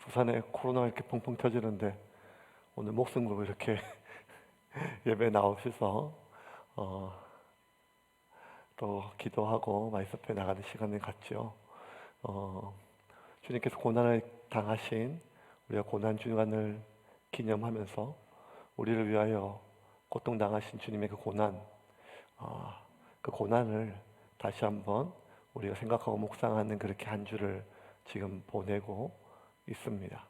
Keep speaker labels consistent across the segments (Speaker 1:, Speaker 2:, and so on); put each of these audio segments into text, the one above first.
Speaker 1: 부산에 코로나 이렇게 펑펑 터지는데 오늘 목숨 걸고 이렇게 예배 나오셔서 어, 또 기도하고 말씀에 나가는 시간을 갖죠. 어, 주님께서 고난을 당하신 우리가 고난 주간을 기념하면서 우리를 위하여 고통당하신 주님의 그 고난, 그 고난을 다시 한번 우리가 생각하고 묵상하는 그렇게 한 주를 지금 보내고 있습니다.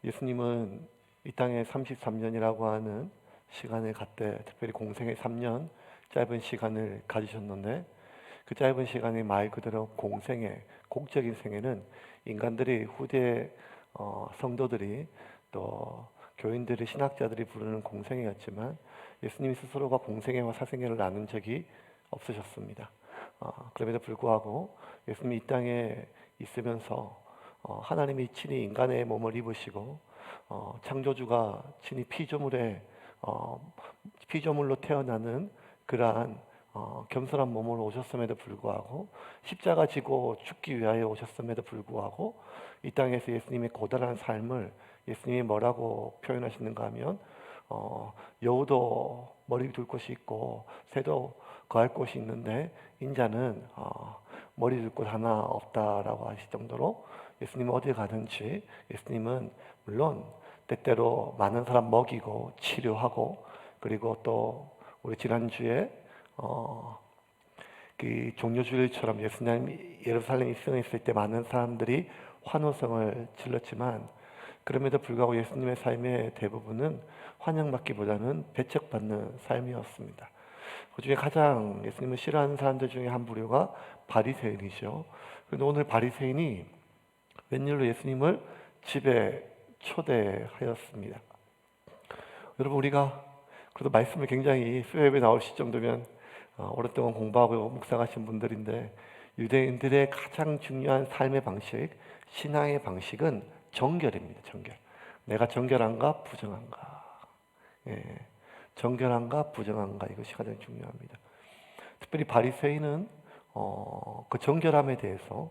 Speaker 1: 예수님은 이 땅에 33년이라고 하는 시간을 갖되 특별히 공생의 3년 짧은 시간을 가지셨는데 그 짧은 시간이 말 그대로 공생애, 공적인 생애는 인간들이 후대 성도들이 또 교인들이 신학자들이 부르는 공생애였지만 예수님 스스로가 공생애와 사생애를 나눈 적이 없으셨습니다. 그럼에도 불구하고 예수님이 이 땅에 있으면서 하나님이 친히 인간의 몸을 입으시고 창조주가 친히 피조물로 태어나는 그러한 겸손한 몸으로 오셨음에도 불구하고 십자가 지고 죽기 위하여 오셨음에도 불구하고 이 땅에서 예수님의 고단한 삶을 예수님이 뭐라고 표현하시는가 하면 여우도 머리 둘 곳이 있고 새도 거할 곳이 있는데 인자는 머리 둘 곳 하나 없다라고 하실 정도로 예수님은 어디 가든지 예수님은 물론 때때로 많은 사람 먹이고 치료하고 그리고 또 우리 지난주에 그 종려주일처럼 예수님 예루살렘 입성했을 때 많은 사람들이 환호성을 질렀지만 그럼에도 불구하고 예수님의 삶의 대부분은 환영받기보다는 배척받는 삶이었습니다. 그 중에 가장 예수님을 싫어하는 사람들 중에 한 부류가 바리새인이죠. 그런데 오늘 바리새인이 웬일로 예수님을 집에 초대하였습니다. 여러분 우리가 그래도 말씀을 굉장히 수요예배 나오실 정도면 오랫동안 공부하고 묵상하신 분들인데 유대인들의 가장 중요한 삶의 방식, 신앙의 방식은 정결입니다. 정결. 내가 정결한가 부정한가. 예, 정결한가 부정한가 이것이 가장 중요합니다. 특별히 바리새인은 그 정결함에 대해서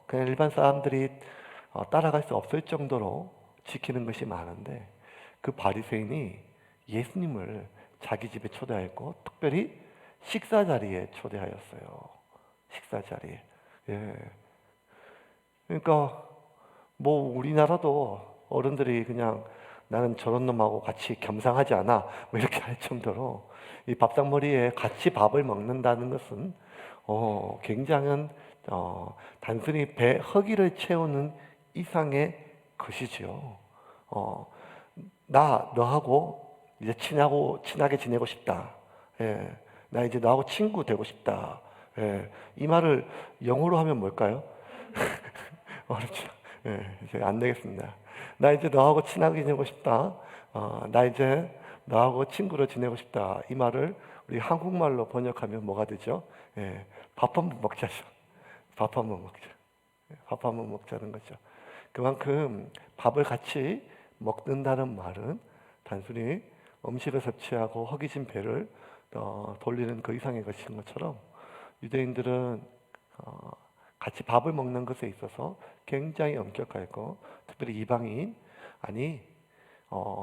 Speaker 1: 그냥 일반 사람들이 따라갈 수 없을 정도로 지키는 것이 많은데 그 바리새인이 예수님을 자기 집에 초대했고 특별히 식사 자리에 초대하였어요. 식사 자리에. 예. 그러니까 뭐 우리나라도 어른들이 그냥 나는 저런 놈하고 같이 겸상하지 않아 뭐 이렇게 할 정도로 이 밥상머리에 같이 밥을 먹는다는 것은 굉장한 단순히 배 허기를 채우는 이상의 것이지요. 나 너하고 이제 친하게 지내고 싶다. 예, 나 이제 너하고 친구 되고 싶다. 예, 이 말을 영어로 하면 뭘까요? 어렵죠. 예, 제가 안 되겠습니다. 나 이제 너하고 친하게 지내고 싶다. 나 이제 너하고 친구로 지내고 싶다. 이 말을 우리 한국말로 번역하면 뭐가 되죠? 예, 밥 한번 먹자죠. 밥 한번 먹자. 밥 한번 먹자는 거죠. 그만큼 밥을 같이 먹는다는 말은 단순히 음식을 섭취하고 허기진 배를 돌리는 그 이상의 것인 것처럼 유대인들은 같이 밥을 먹는 것에 있어서 굉장히 엄격하고 특별히 이방인 아니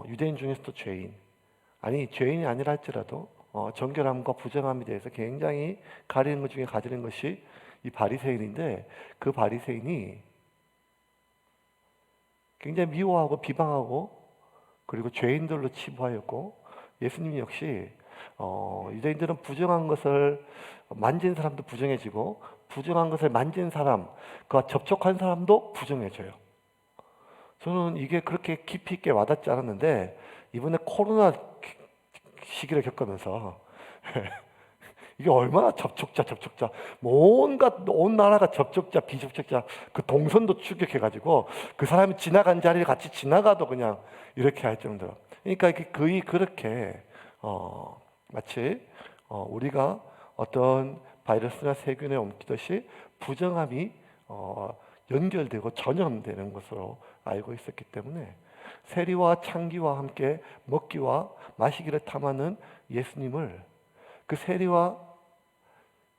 Speaker 1: 유대인 중에서도 죄인 아니 죄인이 아니라 할지라도 정결함과 부정함에 대해서 굉장히 가리는 것 중에 가지는 것이 이 바리새인인데 그 바리새인이 굉장히 미워하고 비방하고 그리고 죄인들로 치부하였고 예수님 역시 유대인들은 부정한 것을 만진 사람도 부정해지고 부정한 것을 만진 사람, 그와 접촉한 사람도 부정해져요. 저는 이게 그렇게 깊이 있게 와닿지 않았는데 이번에 코로나 시기를 겪으면서 이게 얼마나 접촉자 온 나라가 접촉자 비접촉자 그 동선도 추격해가지고 그 사람이 지나간 자리를 같이 지나가도 그냥 이렇게 할 정도로 그러니까 이게 거의 그렇게 마치 우리가 어떤 바이러스나 세균에 옮기듯이 부정함이 연결되고 전염되는 것으로 알고 있었기 때문에 세리와 창기와 함께 먹기와 마시기를 탐하는 예수님을 그 세리와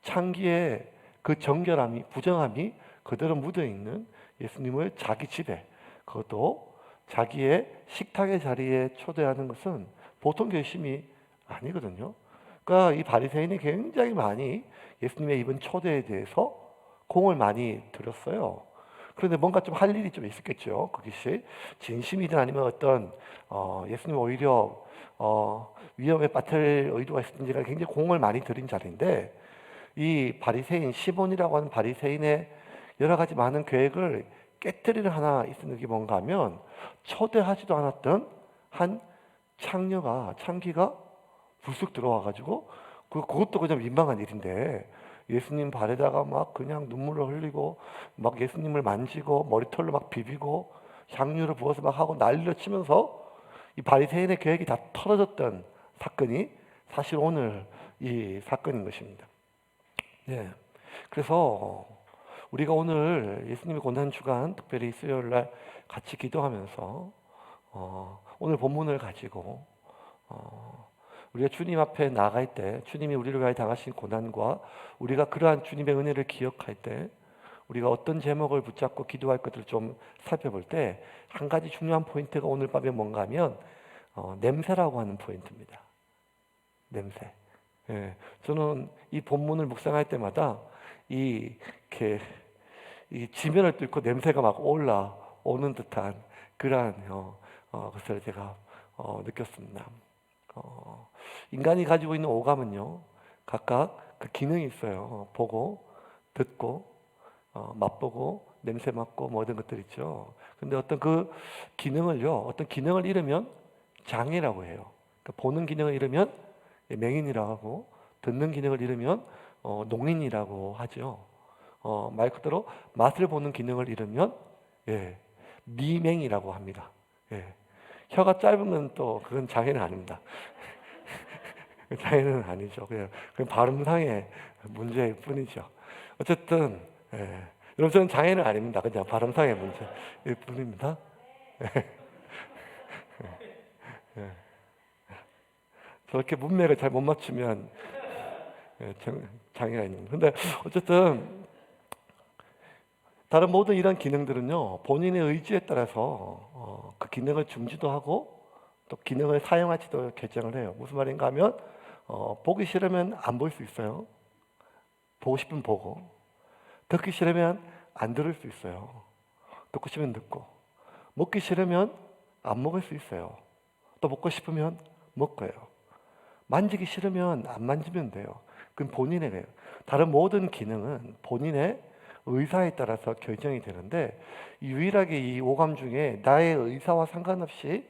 Speaker 1: 창기의 그 정결함이 부정함이 그대로 묻어있는 예수님을 자기 집에, 그것도 자기의 식탁의 자리에 초대하는 것은 보통 결심이 아니거든요. 그러니까 이 바리새인이 굉장히 많이 예수님의 이번 초대에 대해서 공을 많이 들였어요. 그런데 뭔가 좀 할 일이 좀 있었겠죠. 그것이 진심이든 아니면 어떤 예수님 오히려 위험에 빠뜨릴 의도가 있었는지가 굉장히 공을 많이 들인 자리인데, 이 바리새인 시몬이라고 하는 바리새인의 여러 가지 많은 계획을 깨뜨리는 하나 있었는 게 뭔가 하면, 초대하지도 않았던 한 창기가 불쑥 들어와 가지고, 그것도 그냥 민망한 일인데 예수님 발에다가 막 그냥 눈물을 흘리고 막 예수님을 만지고 머리털로 막 비비고 향유를 부어서 막 하고 난리를 치면서 이 바리새인의 계획이 다 털어졌던 사건이 사실 오늘 이 사건인 것입니다. 네. 그래서 우리가 오늘 예수님의 고난 주간, 특별히 수요일 날 같이 기도하면서 오늘 본문을 가지고 우리가 주님 앞에 나갈 때, 주님이 우리를 위하여 당하신 고난과 우리가 그러한 주님의 은혜를 기억할 때 우리가 어떤 제목을 붙잡고 기도할 것들을 좀 살펴볼 때, 한 가지 중요한 포인트가 오늘 밤에 뭔가 하면 냄새라고 하는 포인트입니다. 냄새. 예, 저는 이 본문을 묵상할 때마다 이렇게 이 지면을 뚫고 냄새가 막 올라오는 듯한 그러한 것을 제가 느꼈습니다. 인간이 가지고 있는 오감은요, 각각 그 기능이 있어요. 보고, 듣고, 맛보고, 냄새 맡고, 모든 것들 있죠. 근데 어떤 그 기능을요, 어떤 기능을 잃으면 장애라고 해요. 그러니까 보는 기능을 잃으면 맹인이라고 하고, 듣는 기능을 잃으면 농인이라고 하죠. 말 그대로 맛을 보는 기능을 잃으면 미맹이라고 합니다. 혀가 짧은 건 또 그건 장애는 아닙니다. 장애는 아니죠. 그냥 발음상의 문제일 뿐이죠. 어쨌든 여러분, 저는 장애는 아닙니다. 그냥 발음상의 문제일 뿐입니다. 저렇게 문맥을 잘 못 맞추면 장애가 있는. 근데 어쨌든 다른 모든 이런 기능들은요, 본인의 의지에 따라서 그 기능을 중지도 하고 또 기능을 사용할지도 결정을 해요. 무슨 말인가 하면 보기 싫으면 안 볼 수 있어요. 보고 싶으면 보고, 듣기 싫으면 안 들을 수 있어요. 듣고 싶으면 듣고, 먹기 싫으면 안 먹을 수 있어요. 또 먹고 싶으면 먹고요. 만지기 싫으면 안 만지면 돼요. 그건 본인의 거예요. 다른 모든 기능은 본인의 의사에 따라서 결정이 되는데, 유일하게 이 오감 중에 나의 의사와 상관없이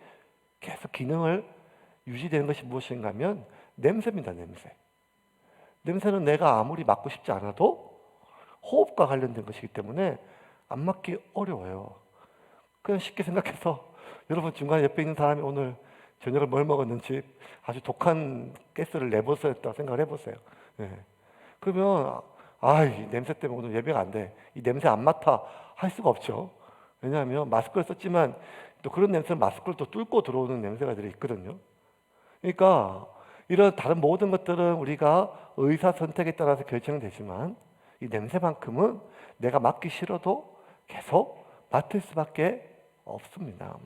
Speaker 1: 계속 기능을 유지되는 것이 무엇인가 하면 냄새입니다. 냄새는 내가 아무리 맡고 싶지 않아도 호흡과 관련된 것이기 때문에 안 맡기 어려워요. 그냥 쉽게 생각해서 여러분, 중간에 옆에 있는 사람이 오늘 저녁을 뭘 먹었는지 아주 독한 가스를 내보냈다 생각을 해보세요. 그러면 이 냄새 때문에 오늘 예배가 안 돼, 이 냄새 안 맡아 할 수가 없죠. 왜냐하면 마스크를 썼지만 또 그런 냄새는 마스크를 또 뚫고 들어오는 냄새가 있거든요. 그러니까 이런 다른 모든 것들은 우리가 의사 선택에 따라서 결정되지만, 이 냄새만큼은 내가 맡기 싫어도 계속 맡을 수밖에 없습니다.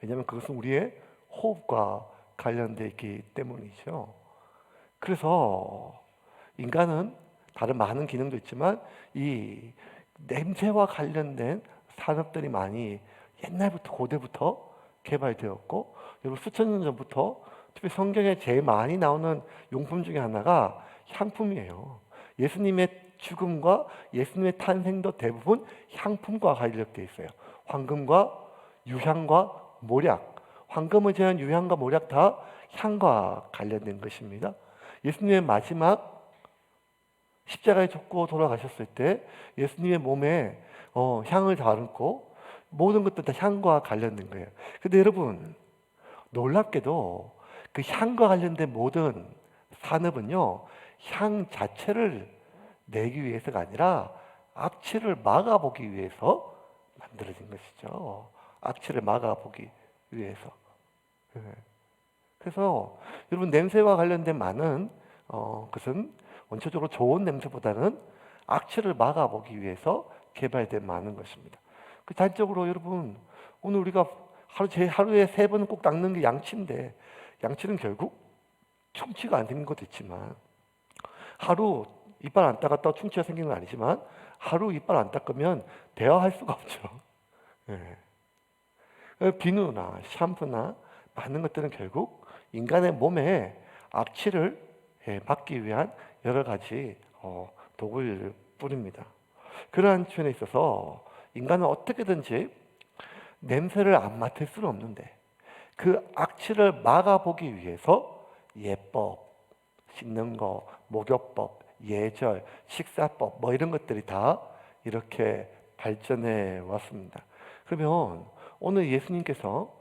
Speaker 1: 왜냐하면 그것은 우리의 호흡과 관련되어 있기 때문이죠. 그래서 인간은 다른 많은 기능도 있지만 이 냄새와 관련된 산업들이 많이 옛날부터, 고대부터 개발되었고, 여러분, 수천 년 전부터 특히 성경에 제일 많이 나오는 용품 중에 하나가 향품이에요. 예수님의 죽음과 예수님의 탄생도 대부분 향품과 관련되어 있어요. 황금과 유향과 모략, 황금을 제한 유향과 모략 다 향과 관련된 것입니다. 예수님의 마지막 십자가에 죽고 돌아가셨을 때 예수님의 몸에 향을 담고 모든 것들 다 향과 관련된 거예요. 근데 여러분, 놀랍게도 그 향과 관련된 모든 산업은요, 향 자체를 내기 위해서가 아니라 악취를 막아보기 위해서 만들어진 것이죠. 악취를 막아보기 위해서. 그래서 여러분, 냄새와 관련된 많은 것은 원초적으로 좋은 냄새보다는 악취를 막아보기 위해서 개발된 많은 것입니다. 그 단적으로 여러분, 오늘 우리가 하루에 3번 꼭 닦는 게 양치인데, 양치는 결국 충치가 안 생긴 것도 있지만, 하루 이빨 안 닦았다고 충치가 생기는 건 아니지만, 하루 이빨 안 닦으면 대화할 수가 없죠. 예. 비누나 샴푸나 많은 것들은 결국 인간의 몸에 악취를 막기 위한 여러 가지 도구일 뿐입니다. 그러한 측면에 있어서 인간은 어떻게든지 냄새를 안 맡을 수는 없는데 그 악취를 막아보기 위해서 예법, 씻는 거, 목욕법, 예절, 식사법 뭐 이런 것들이 다 이렇게 발전해 왔습니다. 그러면 오늘 예수님께서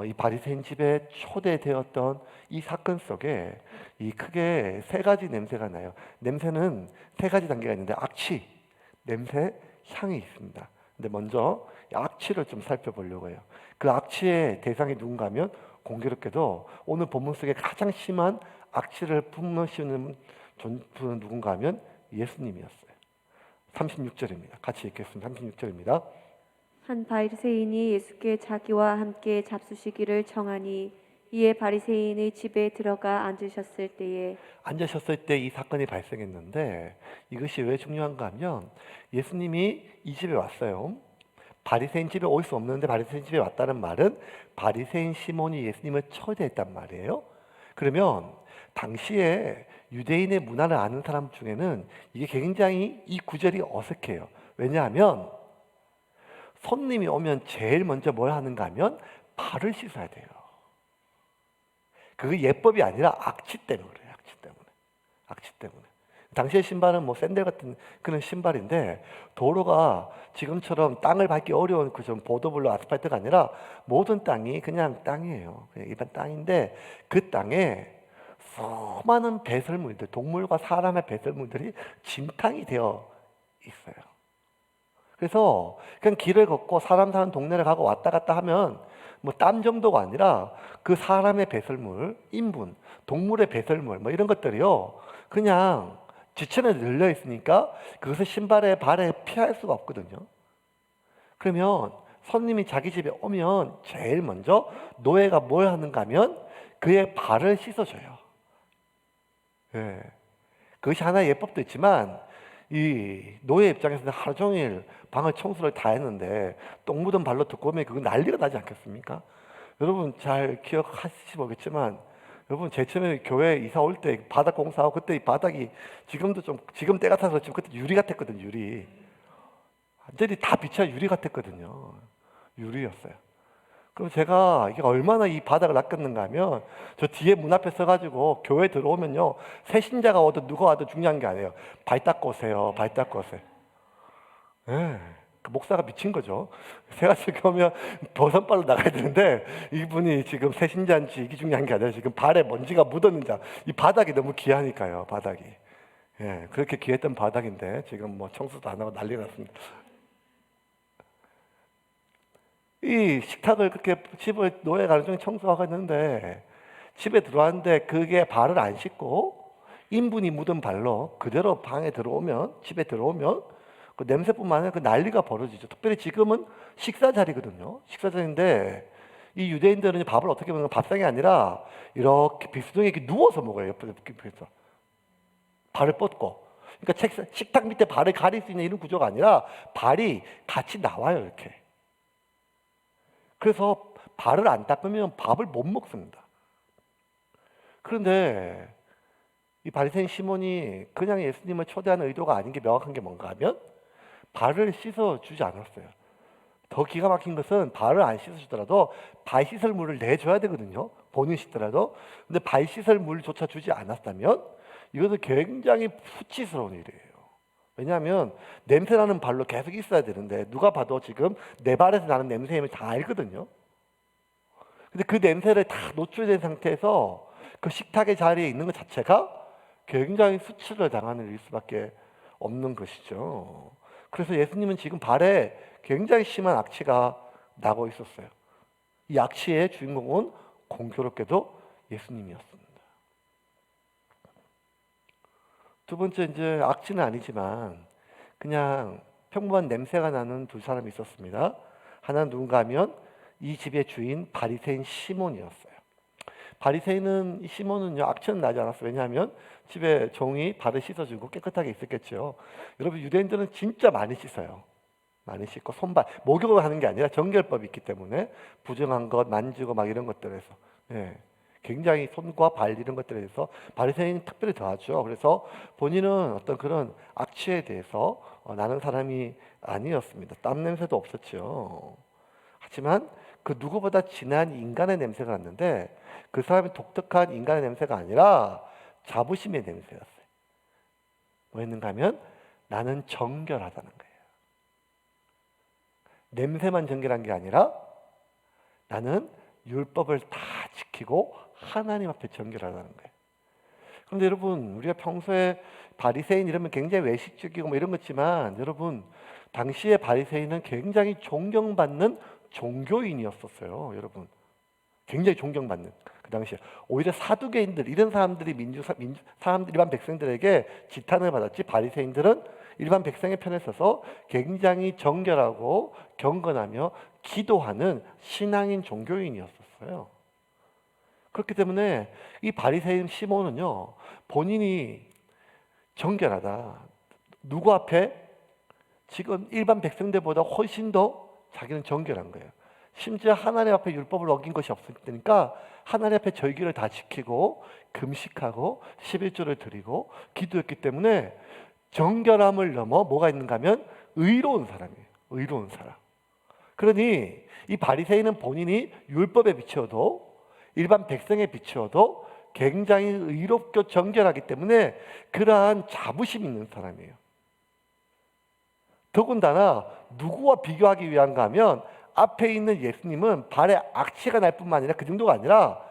Speaker 1: 이 바리새인 집에 초대되었던 이 사건 속에 이 크게 3가지 냄새가 나요. 냄새는 3가지 단계가 있는데 악취, 냄새, 향이 있습니다. 근데 먼저 악취를 좀 살펴보려고 해요. 그 악취의 대상이 누군가 하면 공교롭게도 오늘 본문 속에 가장 심한 악취를 뿜으시는 분은 누군가 하면 예수님이었어요. 36절입니다. 같이 읽겠습니다. 36절입니다.
Speaker 2: 한 바리새인이 예수께 자기와 함께 잡수시기를 청하니 이에 바리새인의 집에 들어가 앉으셨을 때에
Speaker 1: 이 사건이 발생했는데 이것이 왜 중요한가 하면 예수님이 이 집에 왔어요. 바리새인 집에 올 수 없는데 바리새인 집에 왔다는 말은 바리새인 시몬이 예수님을 초대했단 말이에요. 그러면 당시에 유대인의 문화를 아는 사람 중에는 이게 굉장히 이 구절이 어색해요. 왜냐하면 손님이 오면 제일 먼저 뭘 하는가 하면 발을 씻어야 돼요. 그게 예법이 아니라 악취 때문에 그래요. 악취 때문에. 당시의 신발은 뭐 샌들 같은 그런 신발인데 도로가 지금처럼 땅을 밟기 어려운 그좀 보도블록 아스팔트가 아니라 모든 땅이 그냥 땅이에요. 그냥 일반 땅인데 그 땅에 수많은 배설물들, 동물과 사람의 배설물들이 진탕이 되어 있어요. 그래서 그냥 길을 걷고 사람 사는 동네를 가고 왔다 갔다 하면 뭐 땀 정도가 아니라 그 사람의 배설물, 인분, 동물의 배설물 뭐 이런 것들이요. 그냥 지천에 늘려 있으니까 그것을 신발에 발에 피할 수가 없거든요. 그러면 손님이 자기 집에 오면 제일 먼저 노예가 뭘 하는가 하면 그의 발을 씻어줘요. 예. 그것이 하나의 예법도 있지만 이 노예 입장에서는 하루 종일 방을 청소를 다 했는데 똥 묻은 발로 듣고 오면 그거 난리가 나지 않겠습니까? 여러분 잘 기억하실지 모르겠지만 여러분 제 처음에 교회 이사 올 때 바닥 공사하고 그때 이 바닥이 지금 때 같아서 지금 그때 유리 같았거든요. 유리 완전히 다 비쳐 유리 같았거든요. 유리였어요. 그럼 제가 이게 얼마나 이 바닥을 낚았는가 하면 저 뒤에 문 앞에 서가지고 교회 들어오면요 새신자가 와도 누가 와도 중요한 게 아니에요. 발 닦고 오세요. 발 닦고 오세요. 예. 그 목사가 미친 거죠. 제가 지금 오면 버선발로 나가야 되는데 이분이 지금 새신자인지 이게 중요한 게 아니라 지금 발에 먼지가 묻었는지 이 바닥이 너무 귀하니까요. 바닥이. 예, 그렇게 귀했던 바닥인데 지금 뭐 청소도 안 하고 난리가 났습니다. 이 식탁을 그렇게 집을 노예가 하루 종일 청소하고 있는데 집에 들어왔는데 그게 발을 안 씻고 인분이 묻은 발로 그대로 방에 들어오면 집에 들어오면 그 냄새뿐만 아니라 그 난리가 벌어지죠. 특별히 지금은 식사 자리거든요. 식사 자리인데 이 유대인들은 밥을 어떻게 먹는 밥상이 아니라 이렇게 비스둥이 이렇게 누워서 먹어요. 옆에서 발을 뻗고. 그러니까 식탁 밑에 발을 가릴 수 있는 이런 구조가 아니라 발이 같이 나와요. 이렇게. 그래서 발을 안 닦으면 밥을 못 먹습니다. 그런데 이 바리새인 시몬이 그냥 예수님을 초대하는 의도가 아닌 게 명확한 게 뭔가 하면 발을 씻어 주지 않았어요. 더 기가 막힌 것은 발을 안 씻어 주더라도 발 씻을 물을 내줘야 되거든요. 본인 씻더라도. 근데 발 씻을 물조차 주지 않았다면 이것은 굉장히 수치스러운 일이에요. 왜냐하면 냄새나는 발로 계속 있어야 되는데 누가 봐도 지금 내 발에서 나는 냄새임을 다 알거든요. 근데 그 냄새를 다 노출된 상태에서 그 식탁의 자리에 있는 것 자체가 굉장히 수치를 당하는 일일 수밖에 없는 것이죠. 그래서 예수님은 지금 발에 굉장히 심한 악취가 나고 있었어요. 이 악취의 주인공은 공교롭게도 예수님이었습니다. 두 번째 이제 악취는 아니지만 그냥 평범한 냄새가 나는 두 사람이 있었습니다. 하나는 누군가 하면 이 집의 주인 바리새인 시몬이었어요. 바리새인은 이 시몬은요 악취는 나지 않았어요. 왜냐하면 집에 종이 발을 씻어주고 깨끗하게 있었겠죠. 여러분 유대인들은 진짜 많이 씻어요. 많이 씻고 손발 목욕을 하는 게 아니라 정결법이 있기 때문에 부정한 것 만지고 막 이런 것들에서 예, 굉장히 손과 발 이런 것들에 대해서 바리새인은 특별히 더하죠. 그래서 본인은 어떤 그런 악취에 대해서 나는 사람이 아니었습니다. 땀 냄새도 없었죠. 하지만 그 누구보다 진한 인간의 냄새가 났는데 그 사람이 독특한 인간의 냄새가 아니라 자부심의 냄새였어요. 뭐였는가 하면 나는 정결하다는 거예요. 냄새만 정결한 게 아니라 나는 율법을 다 지키고 하나님 앞에 정결하다는 거예요. 그런데 여러분 우리가 평소에 바리새인 이러면 굉장히 외식적이고 뭐 이런 거지만 여러분 당시에 바리새인은 굉장히 존경받는 종교인이었었어요. 여러분 굉장히 존경받는 그 당시에 오히려 사두개인들 이런 사람들이 사람들 일반 백성들에게 지탄을 받았지 바리새인들은 일반 백성의 편에 서서 굉장히 정결하고 경건하며 기도하는 신앙인 종교인이었었어요. 그렇기 때문에 이 바리새인 시몬은요 본인이 정결하다 누구 앞에 지금 일반 백성들보다 훨씬 더 자기는 정결한 거예요. 심지어 하나님 앞에 율법을 어긴 것이 없으니까 하나님 앞에 절기를 다 지키고 금식하고 11조를 드리고 기도했기 때문에 정결함을 넘어 뭐가 있는가 하면 의로운 사람이에요. 의로운 사람. 그러니 이 바리새인은 본인이 율법에 비추어도 일반 백성에 비추어도 굉장히 의롭고 정결하기 때문에 그러한 자부심이 있는 사람이에요. 더군다나 누구와 비교하기 위한가 하면 앞에 있는 예수님은 발에 악취가 날 뿐만 아니라 그 정도가 아니라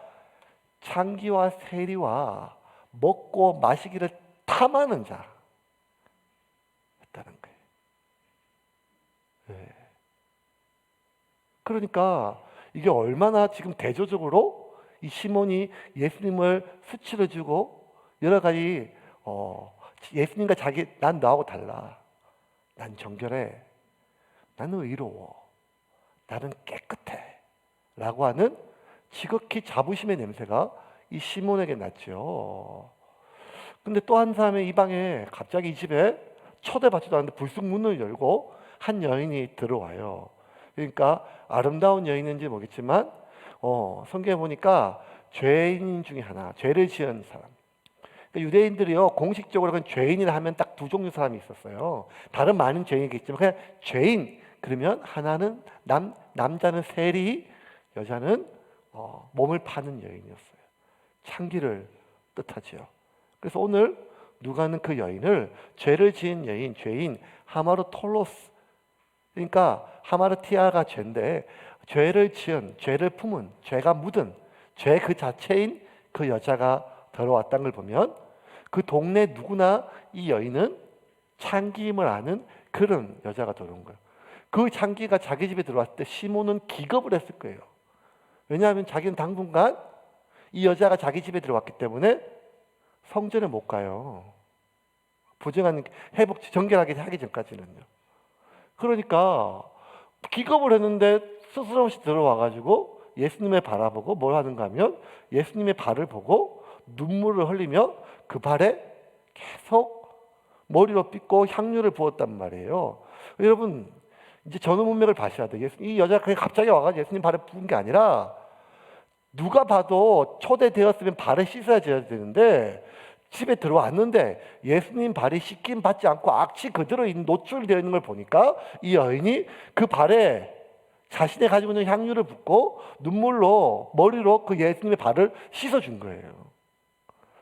Speaker 1: 창기와 세리와 먹고 마시기를 탐하는 자였다는 거예요. 네. 그러니까 이게 얼마나 지금 대조적으로 이 시몬이 예수님을 수치를 주고 여러 가지 예수님과 난 너하고 달라. 난 정결해. 나는 의로워. 나는 깨끗해. 라고 하는 지극히 자부심의 냄새가 이 시몬에게 났죠. 근데 또 한 사람의 이 방에 갑자기 이 집에 초대받지도 않는데 불쑥 문을 열고 한 여인이 들어와요. 그러니까 아름다운 여인인지 모르겠지만 성경에 보니까 죄인 중에 하나, 죄를 지은 사람. 그러니까 유대인들이요 공식적으로 그냥 죄인이라 하면 딱 두 종류 사람이 있었어요. 다른 많은 죄인이겠지만 그냥 죄인 그러면 하나는 남자는 세리, 여자는 몸을 파는 여인이었어요. 창기를 뜻하지요. 그래서 오늘 누가는 그 여인을 죄를 지은 여인, 죄인 하마르톨로스 그러니까 하마르티아가 죄인데 죄를 지은, 죄를 품은, 죄가 묻은 죄 그 자체인 그 여자가 들어왔다는 걸 보면 그 동네 누구나 이 여인은 창기임을 아는 그런 여자가 들어온 거예요. 그 창기가 자기 집에 들어왔을 때 시몬은 기겁을 했을 거예요. 왜냐하면 자기는 당분간 이 여자가 자기 집에 들어왔기 때문에 성전에 못 가요. 부정한 회복 정결하게 하기 전까지는요. 그러니까 기겁을 했는데 스스럼없이 들어와가지고 예수님의 바라보고 뭘 하는가 하면 예수님의 발을 보고 눈물을 흘리며 그 발에 계속 머리로 빗고 향유를 부었단 말이에요. 여러분 이제 전후 문맥을 봐셔야 돼요. 이 여자가 그냥 갑자기 와가지고 예수님 발에 부은 게 아니라 누가 봐도 초대되었으면 발을 씻어야 되는데 집에 들어왔는데 예수님 발이 씻김 받지 않고 악취 그대로 노출되어 있는 걸 보니까 이 여인이 그 발에 자신의 가지고 있는 향유를 붓고 눈물로 머리로 그 예수님의 발을 씻어준 거예요.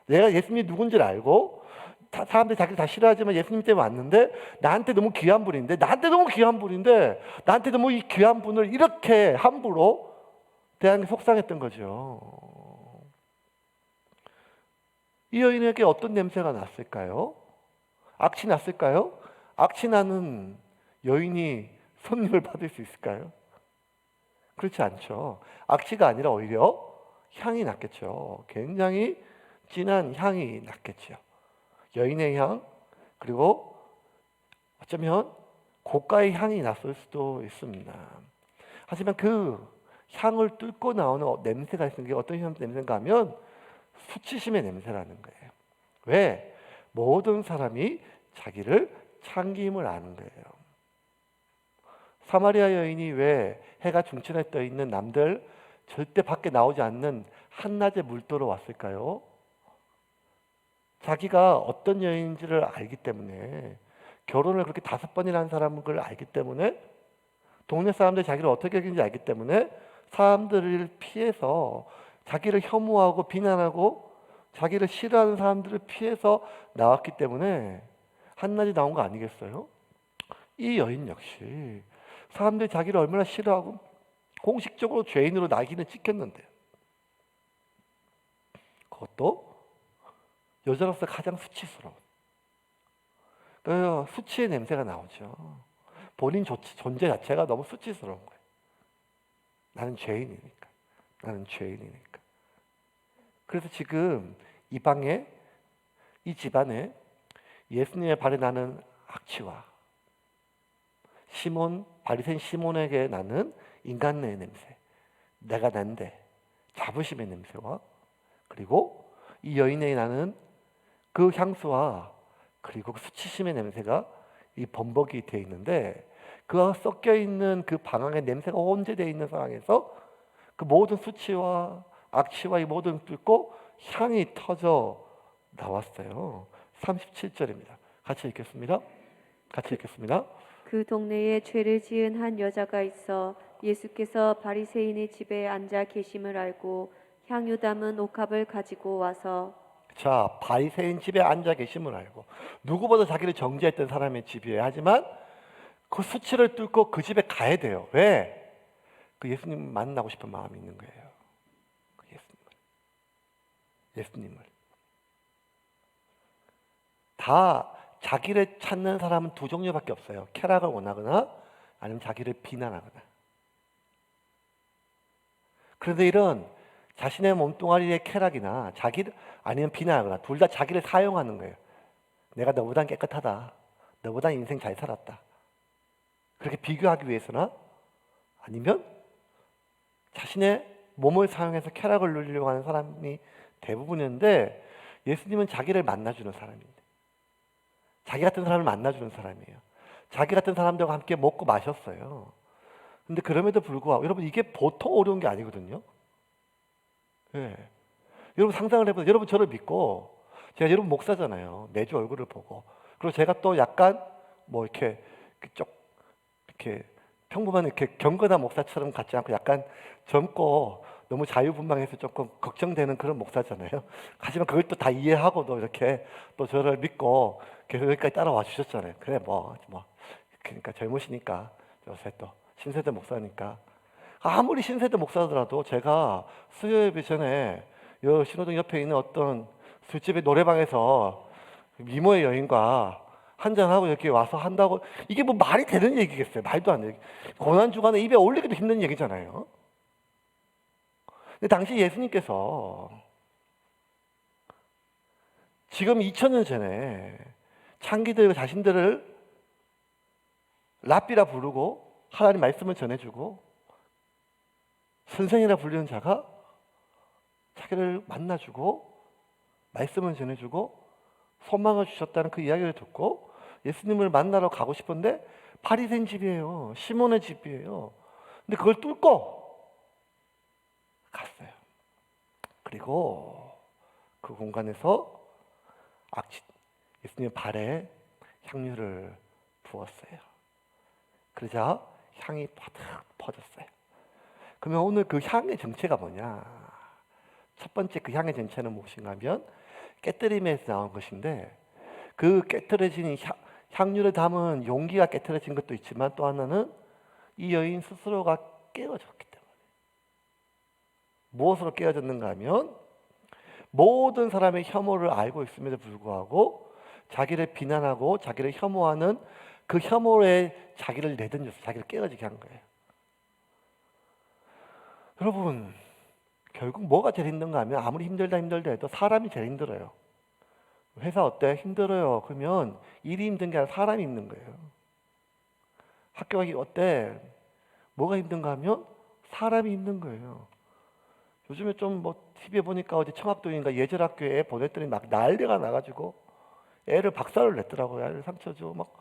Speaker 1: 내가 예수님이 누군지를 알고 사람들이 자기를 다 싫어하지만 예수님 때문에 왔는데 나한테 너무 귀한 분인데 나한테 너무 이 귀한 분을 이렇게 함부로 대한 게 속상했던 거죠. 이 여인에게 어떤 냄새가 났을까요? 악취 났을까요? 악취 나는 여인이 손님을 받을 수 있을까요? 그렇지 않죠. 악취가 아니라 오히려 향이 났겠죠. 굉장히 진한 향이 났겠죠. 여인의 향 그리고 어쩌면 고가의 향이 났을 수도 있습니다. 하지만 그 향을 뚫고 나오는 냄새가 있는 게 어떤 냄새인가 하면 수치심의 냄새라는 거예요. 왜? 모든 사람이 자기를 참기임을 아는 거예요. 사마리아 여인이 왜 해가 중천에 떠 있는 남들 절대 밖에 나오지 않는 한낮에 물도로 왔을까요? 자기가 어떤 여인인지를 알기 때문에, 결혼을 그렇게 5번이나 한 사람은 그걸 알기 때문에, 동네 사람들이 자기를 어떻게 여기는지 알기 때문에 사람들을 피해서, 자기를 혐오하고 비난하고 자기를 싫어하는 사람들을 피해서 나왔기 때문에 한낮이 나온 거 아니겠어요? 이 여인 역시 사람들이 자기를 얼마나 싫어하고 공식적으로 죄인으로 낙인을 찍혔는데, 그것도 여자로서 가장 수치스러운, 그 수치의 냄새가 나오죠. 본인 존재 자체가 너무 수치스러운 거예요. 나는 죄인이니까. 나는 죄인이니까. 그래서 지금 이 방에, 이 집안에 예수님의 발에 나는 악취와 바리새인 시몬에게 나는 인간의 냄새, 내가 난데 자부심의 냄새와, 그리고 이 여인에게 나는 그 향수와, 그리고 그 수치심의 냄새가 이 범벅이 되어 있는데, 그 섞여 있는 그 방황의 냄새가 혼재되어 있는 상황에서 그 모든 수치와 악취와 이 모든 뚫고 향이 터져 나왔어요. 37절입니다. 같이 읽겠습니다. 같이 읽겠습니다.
Speaker 2: 그 동네에 죄를 지은 한 여자가 있어 예수께서 바리새인의 집에 앉아 계심을 알고 향유 담은 옥합을 가지고 와서,
Speaker 1: 자, 바리새인 집에 앉아 계심을 알고, 누구보다 자기를 정죄했던 사람의 집이에요. 하지만 그 수치를 뚫고 그 집에 가야 돼요. 왜? 그 예수님 만나고 싶은 마음이 있는 거예요. 그 예수님을. 다 자기를 찾는 사람은 두 종류밖에 없어요. 쾌락을 원하거나 아니면 자기를 비난하거나. 그런데 이런 자신의 몸뚱아리의 쾌락이나 아니면 비난하거나, 둘 다 자기를 사용하는 거예요. 내가 너보단 깨끗하다, 너보단 인생 잘 살았다, 그렇게 비교하기 위해서나, 아니면 자신의 몸을 사용해서 쾌락을 누리려고 하는 사람이 대부분인데, 예수님은 자기를 만나주는 사람입니다. 자기 같은 사람을 만나주는 사람이에요. 자기 같은 사람들과 함께 먹고 마셨어요. 근데 그럼에도 불구하고, 여러분, 이게 보통 어려운 게 아니거든요. 예. 여러분 상상을 해보세요. 여러분 저를 믿고, 제가 여러분 목사잖아요. 매주 얼굴을 보고, 그리고 제가 또 약간 뭐 이렇게 이렇게 평범한 이렇게 경건한 목사처럼 같지 않고 약간 젊고 너무 자유분방해서 조금 걱정되는 그런 목사잖아요. 하지만 그걸 또 다 이해하고도 이렇게 또 저를 믿고 계속 여기까지 따라와 주셨잖아요. 그래 그러니까 젊으시니까, 요새 또 신세대 목사니까. 아무리 신세대 목사더라도 제가 수요예배 전에 신호등 옆에 있는 어떤 술집의 노래방에서 미모의 여인과 한잔하고 이렇게 와서 한다고, 이게 뭐 말이 되는 얘기겠어요? 말도 안 돼. 고난주간에 입에 올리기도 힘든 얘기잖아요. 근데 당시 예수님께서 지금 2000년 전에 창기들 자신들을 랍비라 부르고 하나님 말씀을 전해주고 선생이라 불리는 자가 자기를 만나주고 말씀을 전해주고 소망을 주셨다는 그 이야기를 듣고 예수님을 만나러 가고 싶은데, 바리새인 집이에요. 시몬의 집이에요. 근데 그걸 뚫고 갔어요. 그리고 그 공간에서 예수님 발에 향유를 부었어요. 그러자 향이 파득 퍼졌어요. 그러면 오늘 그 향의 정체가 뭐냐? 첫 번째 그 향의 정체는 무엇인가 하면 깨트림에서 나온 것인데, 그 깨트려진 향유를 담은 용기가 깨트려진 것도 있지만, 또 하나는 이 여인 스스로가 깨어졌기 때문에. 무엇으로 깨어졌는가 하면, 모든 사람의 혐오를 알고 있음에도 불구하고 자기를 비난하고 자기를 혐오하는 그 혐오에 자기를 내던져서 자기를 깨어지게 한 거예요. 여러분, 결국 뭐가 제일 힘든가 하면, 아무리 힘들다 해도 사람이 제일 힘들어요. 회사 어때? 힘들어요. 그러면 일이 힘든 게 아니라 사람이 힘든 거예요. 학교 가기 어때? 뭐가 힘든가 하면 사람이 힘든 거예요. 요즘에 좀 뭐 TV에 보니까 어디 청학동인가 예절학교에 애 보냈더니 막 난리가 나가지고 애를 박살을 냈더라고요. 애를 상처 줘 막.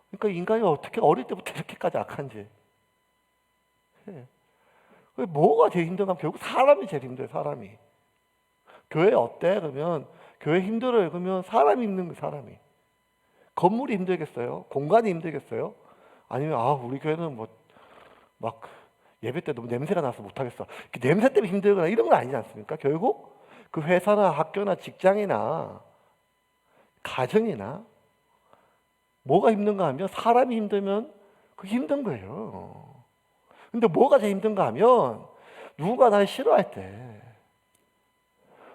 Speaker 1: 그러니까 인간이 어떻게 어릴 때부터 이렇게까지 악한지. 예. 뭐가 제일 힘든가 하면 결국 사람이 제일 힘들어요. 사람이. 교회 어때? 그러면 교회 힘들어요. 그러면 사람이 힘든 거예요. 사람이. 건물이 힘들겠어요? 공간이 힘들겠어요? 아니면 우리 교회는 뭐 막 예배 때 너무 냄새가 나서 못하겠어. 그 냄새 때문에 힘들거나 이런 건 아니지 않습니까? 결국 그 회사나 학교나 직장이나 가정이나 뭐가 힘든가 하면 사람이 힘들면 그게 힘든 거예요. 근데 뭐가 제일 힘든가 하면 누군가 나를 싫어할 때,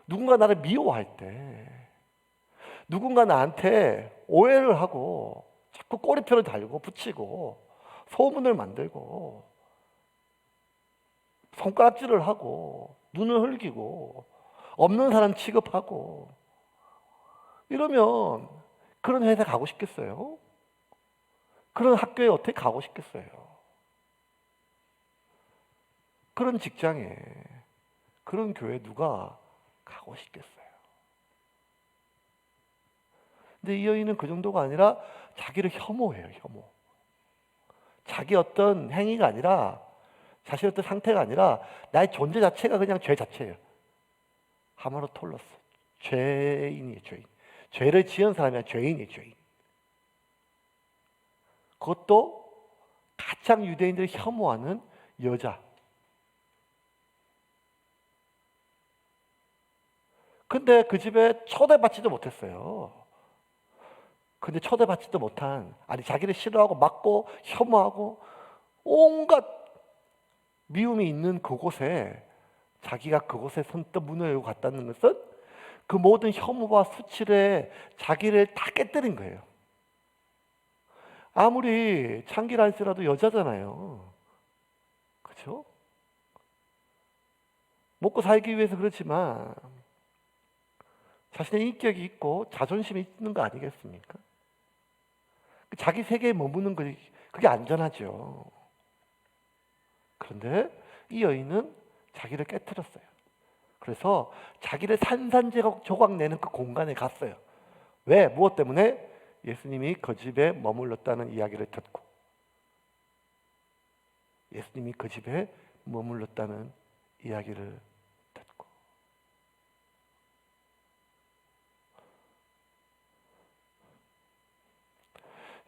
Speaker 1: 누군가 나를 미워할 때, 누군가 나한테 오해를 하고 자꾸 꼬리표를 달고 붙이고 소문을 만들고 손가락질을 하고 눈을 흘기고 없는 사람 취급하고 이러면 그런 회사 가고 싶겠어요? 그런 학교에 어떻게 가고 싶겠어요? 그런 직장에 그런 교회 누가 가고 싶겠어요? 근데 이 여인은 그 정도가 아니라 자기를 혐오해요. 혐오. 자기 어떤 행위가 아니라 자신의 어떤 상태가 아니라 나의 존재 자체가 그냥 죄 자체예요. 하마로톨로스. 죄인이에요. 죄인. 죄를 지은 사람이 아니라 죄인이에요. 죄인. 그것도 가장 유대인들을 혐오하는 여자. 근데 그 집에 초대받지도 못했어요. 근데 초대받지도 못한, 아니 자기를 싫어하고 막고 혐오하고 온갖 미움이 있는 그곳에 자기가 그곳에 선뜻 문을 열고 갔다는 것은 그 모든 혐오와 수치를 자기를 다 깨뜨린 거예요. 아무리 창기라 할지라도 여자잖아요. 그렇죠? 먹고 살기 위해서 그렇지만 자신의 인격이 있고 자존심이 있는 거 아니겠습니까? 자기 세계에 머무는 거 그게 안전하죠. 그런데 이 여인은 자기를 깨트렸어요. 그래서 자기를 산산조각 내는 그 공간에 갔어요. 왜? 무엇 때문에? 예수님이 그 집에 머물렀다는 이야기를 듣고, 예수님이 그 집에 머물렀다는 이야기를 듣고.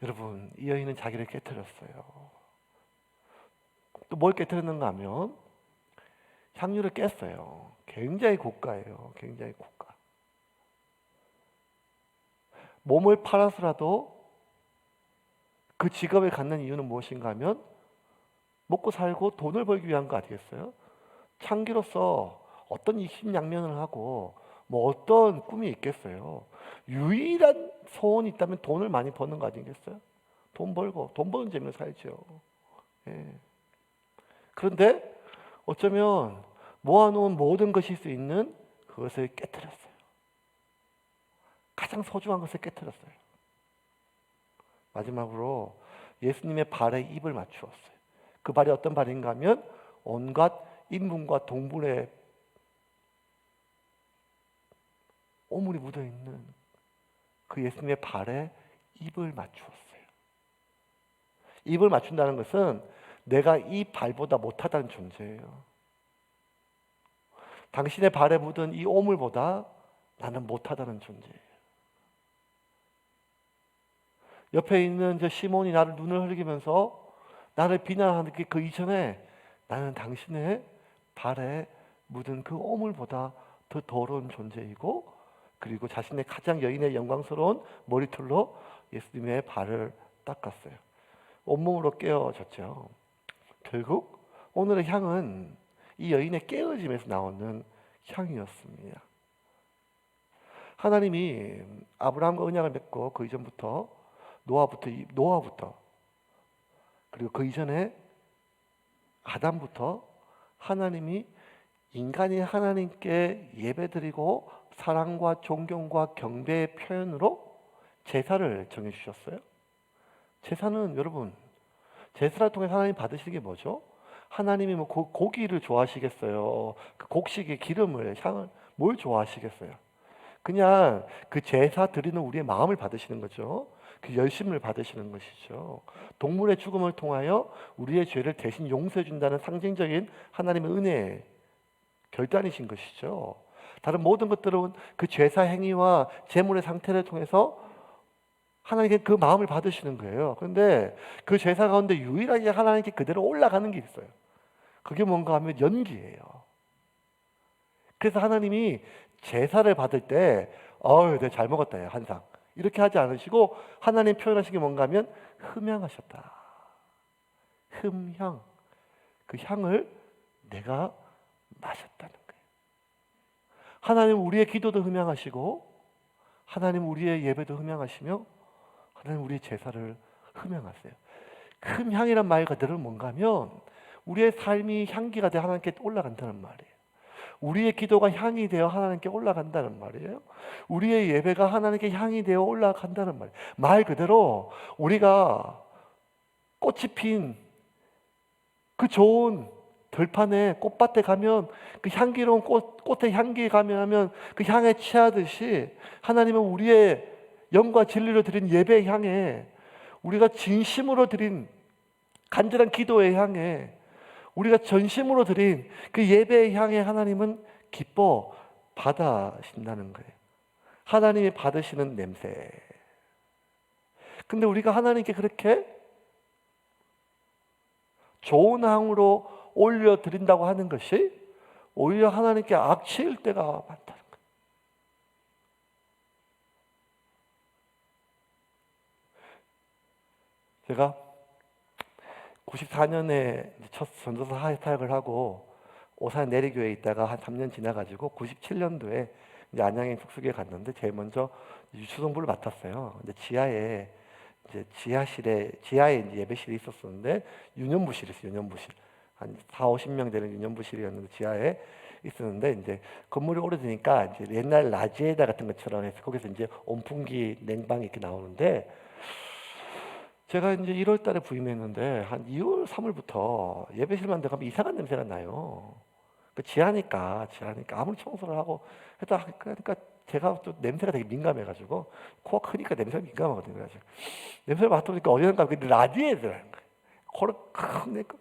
Speaker 1: 여러분, 이 여인은 자기를 깨트렸어요. 또 뭘 깨트렸는가 하면 향유를 깼어요. 굉장히 고가예요. 굉장히 고가. 몸을 팔아서라도 그 직업을 갖는 이유는 무엇인가 하면 먹고 살고 돈을 벌기 위한 거 아니겠어요? 창기로서 어떤 이심양면을 하고 뭐 어떤 꿈이 있겠어요? 유일한 소원이 있다면 돈을 많이 버는 거 아니겠어요? 돈 벌고 돈 버는 재미로 살죠. 예. 그런데 어쩌면 모아놓은 모든 것일 수 있는 그것을 깨트렸어요. 가장 소중한 것을 깨트렸어요. 마지막으로 예수님의 발에 입을 맞추었어요. 그 발이 어떤 발인가 하면 온갖 인분과 동물의 오물이 묻어있는 그 예수님의 발에 입을 맞추었어요. 입을 맞춘다는 것은 내가 이 발보다 못하다는 존재예요. 당신의 발에 묻은 이 오물보다 나는 못하다는 존재예요. 옆에 있는 저 시몬이 나를 눈을 흘기면서 나를 비난하는 그 이전에 나는 당신의 발에 묻은 그 오물보다 더 더러운 존재이고, 그리고 자신의 가장 여인의 영광스러운 머리털로 예수님의 발을 닦았어요. 온몸으로 깨어졌죠. 결국 오늘의 향은 이 여인의 깨어짐에서 나오는 향이었습니다. 하나님이 아브라함과 언약을 맺고 그 이전부터 노아부터 그리고 그 이전에 아담부터 하나님이 인간이 하나님께 예배드리고 사랑과 존경과 경배의 표현으로 제사를 정해주셨어요. 제사는 여러분, 제사를 통해 하나님 받으시는 게 뭐죠? 하나님이 뭐 고기를 좋아하시겠어요? 그 곡식의 기름을, 향을, 뭘 좋아하시겠어요? 그냥 그 제사 드리는 우리의 마음을 받으시는 거죠. 그 열심을 받으시는 것이죠. 동물의 죽음을 통하여 우리의 죄를 대신 용서해 준다는 상징적인 하나님의 은혜, 결단이신 것이죠. 다른 모든 것들은 그 제사 행위와 제물의 상태를 통해서 하나님께 그 마음을 받으시는 거예요. 그런데 그 제사 가운데 유일하게 하나님께 그대로 올라가는 게 있어요. 그게 뭔가 하면 연기예요. 그래서 하나님이 제사를 받을 때 내가 잘 먹었다 야 한상 이렇게 하지 않으시고 하나님 표현하신 게 뭔가 하면 흠향하셨다. 흠향. 그 향을 내가 마셨다는 거예요. 하나님 우리의 기도도 흠향하시고 하나님 우리의 예배도 흠향하시며 하나님 우리의 제사를 흠향하세요. 흠향이란 말 그대로 뭔가 하면 우리의 삶이 향기가 되어 하나님께 올라간다는 말이에요. 우리의 기도가 향이 되어 하나님께 올라간다는 말이에요. 우리의 예배가 하나님께 향이 되어 올라간다는 말이에요. 말 그대로 우리가 꽃이 핀 그 좋은 들판에 꽃밭에 가면 그 향기로운 꽃의 향기에 가면 그 향에 취하듯이 하나님은 우리의 영과 진리로 드린 예배의 향에 우리가 진심으로 드린 간절한 기도의 향에 우리가 전심으로 드린 그 예배의 향에 하나님은 기뻐 받으신다는 거예요. 하나님이 받으시는 냄새. 근데 우리가 하나님께 그렇게 좋은 향으로 올려드린다고 하는 것이 오히려 하나님께 악취일 때가 많다는 거예요. 제가 94년에 첫 전도사 사역을 하고 오산 내리교회에 있다가 한 3년 지나가지고 97년도에 이제 안양에 특수교회 갔는데 제일 먼저 유추성부를 맡았어요. 근데 지하에 이제 예배실이 있었었는데 유년부실이 있어요. 유년부실 한 4, 50명 되는 유년부실이었는데 지하에 있었는데 이제 건물이 오래되니까 이제 옛날 라지에다 같은 것처럼 해서 거기서 이제 온풍기 냉방이 이렇게 나오는데 제가 이제 1월 달에 부임했는데 한 2월, 3월부터 예배실만 들어가면 이상한 냄새가 나요. 그 지하니까 아무리 청소를 하고 했다 그러니까 제가 또 냄새가 되게 민감해가지고 코가 크니까 냄새가 민감하거든요. 그래서 냄새를 맡아보니까 어디선가 라디에이터라는 거예요. 코를 크게 내고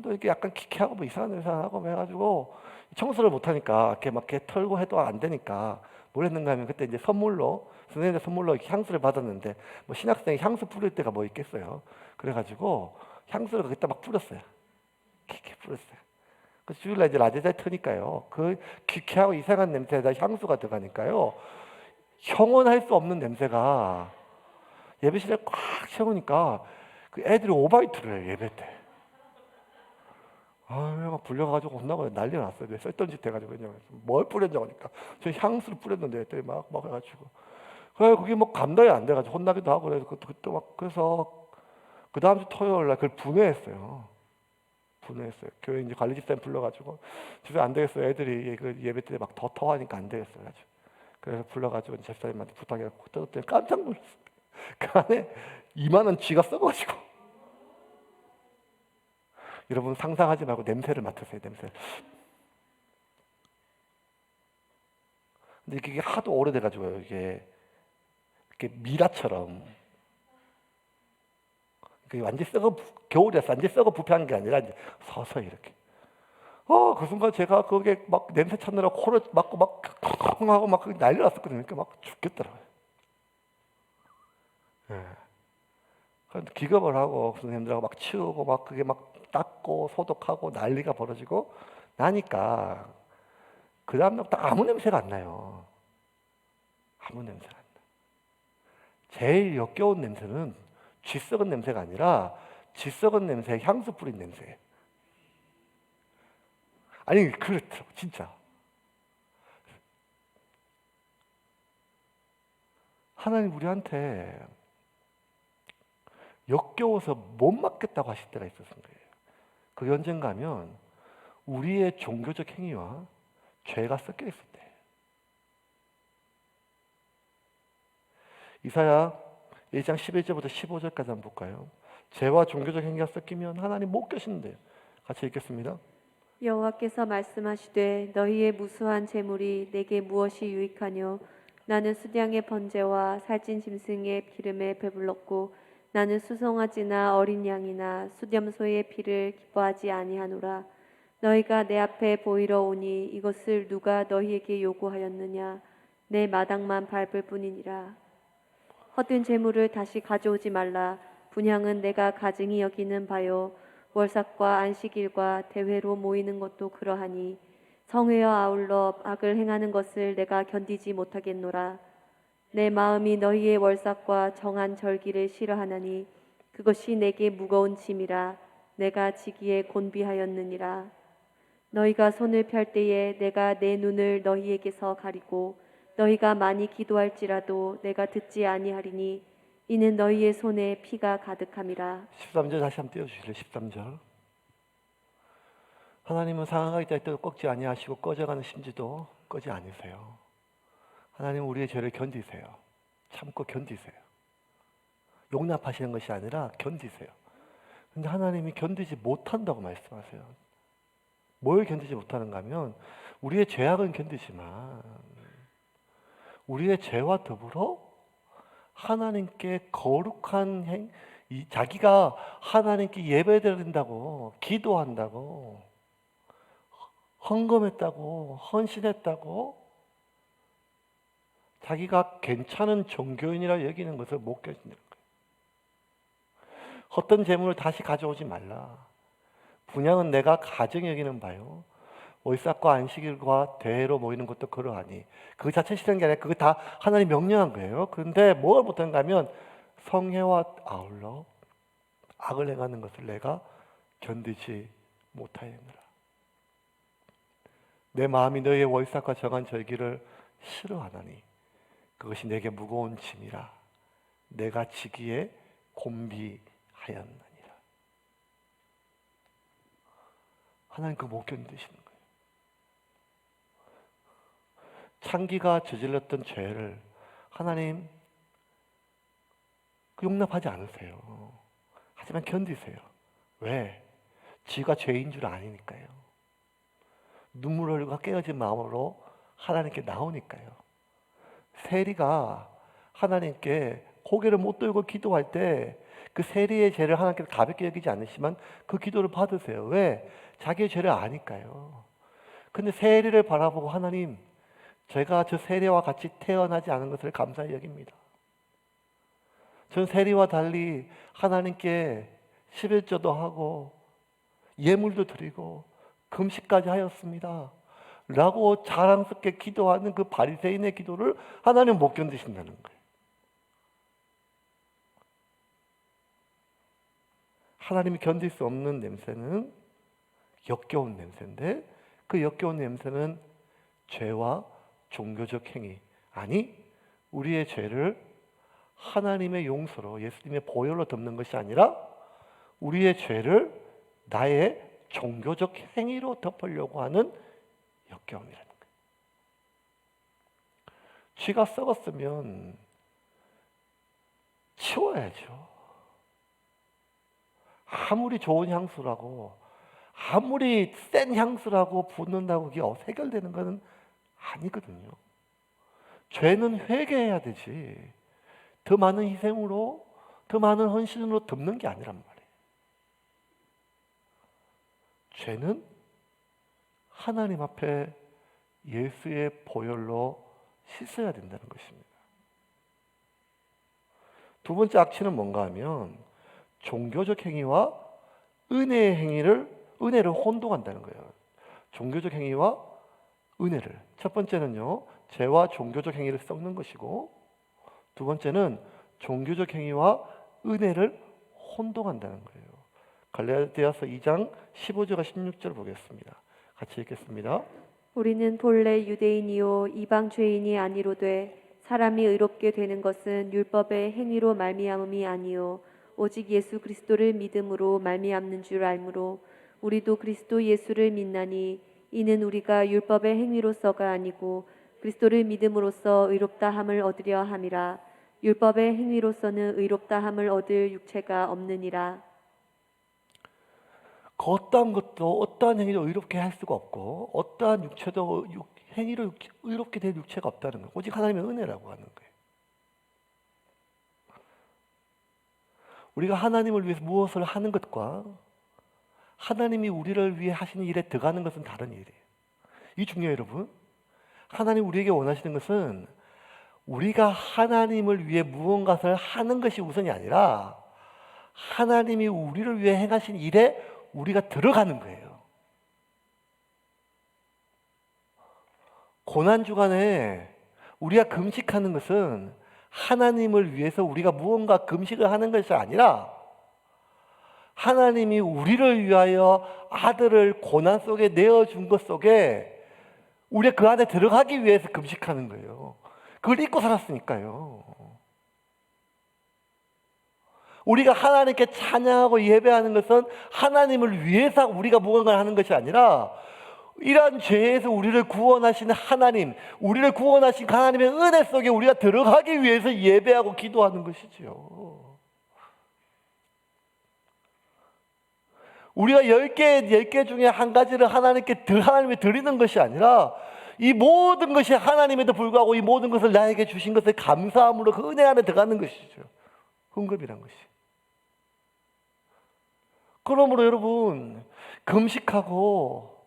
Speaker 1: 또 이렇게 약간 키키하고 뭐 이상한 냄새 나고 해가지고 청소를 못하니까 이렇게 막 이렇게 털고 해도 안 되니까 뭘 했는가 하면 그때 이제 선생님의 선물로 향수를 받았는데 뭐 신학생이 향수 뿌릴 때가 뭐 있겠어요. 그래가지고 향수를 거기다 막 뿌렸어요. 키키 뿌렸어요. 그 주일날 이제 라디에이터에 트니까요. 그 키키하고 이상한 냄새에다 향수가 들어가니까요. 형언할 수 없는 냄새가 예배실에 꽉 채우니까 그 애들이 오바이트를 해요, 예배 때. 막 불려가지고 혼나고 난리 났어요. 왜 쓸던 짓 해가지고 그냥 뭘 뿌렸냐고 하니까 저 향수를 뿌렸는데 애들이 막 해가지고 그래 그게 뭐 감당이 안 돼가지고 혼나기도 하고 그래서 그때 막 그래서 그 다음 주 토요일 날 그걸 분해했어요. 교회 이제 관리집사님 불러가지고 집에 안 되겠어요. 애들이 그 예배 때 막 더 토하니까 안 되겠어요. 그래서 불러가지고 집사님한테 부탁해갖고 뜯었더니 깜짝 놀랐어요. 그 안에 2만 원 쥐가 썩어가지고. 여러분 상상하지 말고 냄새를 맡으세요. 냄새. 근데 이게 하도 오래돼가지고요. 이게 미라처럼 완전 겨울에서 완전 썩어 부패한 게 아니라 이제 서서히 이렇게. 그 순간 제가 거기에 막 냄새 찾느라 코를 막고 막 하고 막 난리 났었거든요. 그러니까 막 죽겠더라고요. 예. 그런데 기겁을 하고 선생님들하고 막 치우고 막 그게 막 닦고 소독하고 난리가 벌어지고 나니까 그 다음날부터 아무 냄새가 안 나요. 아무 냄새가 안 나. 제일 역겨운 냄새는 쥐 썩은 냄새가 아니라 쥐 썩은 냄새, 향수 뿌린 냄새. 아니 그렇더라고 진짜. 하나님 우리한테 역겨워서 못 맡겠다고 하실 때가 있었던 거예요. 그게 언젠가 하면 우리의 종교적 행위와 죄가 섞여 있을 때. 이사야 1장 11절부터 15절까지 한번 볼까요? 죄와 종교적 행위가 섞이면 하나님 못 계신대요. 같이 읽겠습니다.
Speaker 2: 여호와께서 말씀하시되 너희의 무수한 재물이 내게 무엇이 유익하뇨? 나는 수량의 번제와 살찐 짐승의 기름에 배불렀고 나는 수송아지나 어린 양이나 수렴소의 피를 기뻐하지 아니하노라. 너희가 내 앞에 보이러 오니 이것을 누가 너희에게 요구하였느냐? 내 마당만 밟을 뿐이니라. 헛된 재물을 다시 가져오지 말라. 분향은 내가 가증히 여기는 바요. 월삭과 안식일과 대회로 모이는 것도 그러하니 성회와 아울러 악을 행하는 것을 내가 견디지 못하겠노라. 내 마음이 너희의 월삭과 정한 절기를 싫어하나니 그것이 내게 무거운 짐이라. 내가 지기에 곤비하였느니라. 너희가 손을 펼 때에 내가 내 눈을 너희에게서 가리고 너희가 많이 기도할지라도 내가 듣지 아니하리니 이는 너희의 손에 피가 가득함이라.
Speaker 1: 13절 다시 한번 띄워주실래요? 13절. 하나님은 상하가 있다 해도 꺾지 아니하시고 꺼져가는 심지도 꺼지 아니세요. 하나님은 우리의 죄를 견디세요. 참고 견디세요. 용납하시는 것이 아니라 견디세요. 근데 하나님이 견디지 못한다고 말씀하세요. 뭘 견디지 못하는가 하면 우리의 죄악은 견디지만 우리의 죄와 더불어 하나님께 거룩한 자기가 하나님께 예배드린다고 기도한다고 헌금했다고 헌신했다고 자기가 괜찮은 종교인이라 여기는 것을 못 견디는 거예요. 헛된 재물을 다시 가져오지 말라. 분향은 내가 가증히 여기는 바요. 월삭과 안식일과 대회로 모이는 것도 그러하니 그 자체 싫은 게 아니라 그거 다 하나님 명령한 거예요. 그런데 뭘 못한가 하면 성회와 아울러 악을 행하는 것을 내가 견디지 못하였느라. 내 마음이 너희의 월삭과 정한 절기를 싫어하나니 그것이 내게 무거운 짐이라. 내가 지기에 곤비하였느니라. 하나님 그거 못 견디시는 거예요. 창기가 저질렀던 죄를 하나님 용납하지 않으세요. 하지만 견디세요. 왜? 지가 죄인 줄 아니니까요. 눈물 흘리고 깨어진 마음으로 하나님께 나오니까요. 세리가 하나님께 고개를 못 들고 기도할 때 그 세리의 죄를 하나님께서 가볍게 여기지 않으시면 그 기도를 받으세요. 왜? 자기의 죄를 아니까요. 근데 세리를 바라보고 하나님, 제가 저 세리와 같이 태어나지 않은 것을 감사히 여깁니다. 전 세리와 달리 하나님께 11조도 하고 예물도 드리고 금식까지 하였습니다. 라고 자랑스럽게 기도하는 그 바리새인의 기도를 하나님 못 견디신다는 거예요. 하나님이 견딜 수 없는 냄새는 역겨운 냄새인데 그 역겨운 냄새는 죄와 종교적 행위, 아니 우리의 죄를 하나님의 용서로 예수님의 보혈로 덮는 것이 아니라 우리의 죄를 나의 종교적 행위로 덮으려고 하는 역겨움이라는 거예요. 쥐가 썩었으면 치워야죠. 아무리 좋은 향수라고 아무리 센 향수라고 붓는다고 그게 해결되는 것은 아니거든요. 죄는 회개해야 되지 더 많은 희생으로 더 많은 헌신으로 덮는 게 아니란 말이에요. 죄는 하나님 앞에 예수의 보혈로 씻어야 된다는 것입니다. 두 번째 악취는 뭔가 하면 종교적 행위와 은혜의 은혜를 혼동한다는 거예요. 종교적 행위와 은혜를. 첫 번째는요, 죄와 종교적 행위를 섞는 것이고, 두 번째는 종교적 행위와 은혜를 혼동한다는 거예요. 갈라디아서 2장 15절과 16절 보겠습니다. 같이 읽겠습니다.
Speaker 2: 우리는 본래 유대인이요 이방 죄인이 아니로되 사람이 의롭게 되는 것은 율법의 행위로 말미암음이 아니요 오직 예수 그리스도를 믿음으로 말미암는 줄 알므로 우리도 그리스도 예수를 믿나니 이는 우리가 율법의 행위로서가 아니고 그리스도를 믿음으로써 의롭다 함을 얻으려 함이라. 율법의 행위로서는 의롭다 함을 얻을 육체가 없느니라.
Speaker 1: 그 어떠한 것도 어떠한 행위도 의롭게 할 수가 없고 어떠한 육체도 행위로 의롭게 될 육체가 없다는 거예요. 오직 하나님의 은혜라고 하는 거예요. 우리가 하나님을 위해서 무엇을 하는 것과 하나님이 우리를 위해 하시는 일에 들어가는 것은 다른 일이에요. 이 중요해요, 여러분. 하나님 우리에게 원하시는 것은 우리가 하나님을 위해 무언가를 하는 것이 우선이 아니라 하나님이 우리를 위해 행하신 일에 우리가 들어가는 거예요. 고난주간에 우리가 금식하는 것은 하나님을 위해서 우리가 무언가 금식을 하는 것이 아니라 하나님이 우리를 위하여 아들을 고난 속에 내어준 것 속에 우리가 그 안에 들어가기 위해서 금식하는 거예요. 그걸 잊고 살았으니까요. 우리가 하나님께 찬양하고 예배하는 것은 하나님을 위해서 우리가 무언가를 하는 것이 아니라 이러한 죄에서 우리를 구원하신 하나님, 우리를 구원하신 하나님의 은혜 속에 우리가 들어가기 위해서 예배하고 기도하는 것이지요. 우리가 10개 중에 한 가지를 하나님께 드리는 것이 아니라 이 모든 것이 하나님에도 불구하고 이 모든 것을 나에게 주신 것을 감사함으로 그 은혜 안에 들어가는 것이죠. 헌금이란 것이. 그러므로 여러분, 금식하고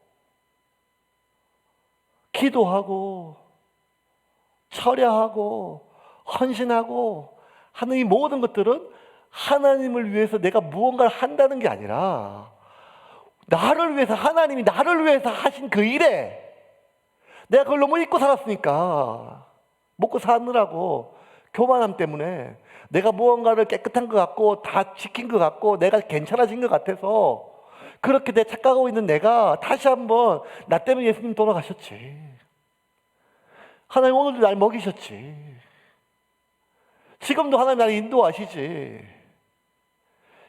Speaker 1: 기도하고 철야하고 헌신하고 하는 이 모든 것들은 하나님을 위해서 내가 무언가를 한다는 게 아니라 나를 위해서, 하나님이 나를 위해서 하신 그 일에 내가 그걸 너무 잊고 살았으니까, 먹고 사느라고 교만함 때문에 내가 무언가를 깨끗한 것 같고 다 지킨 것 같고 내가 괜찮아진 것 같아서 그렇게 내 착각하고 있는 내가 다시 한번 나 때문에 예수님 돌아가셨지, 하나님 오늘도 날 먹이셨지, 지금도 하나님 나를 인도하시지.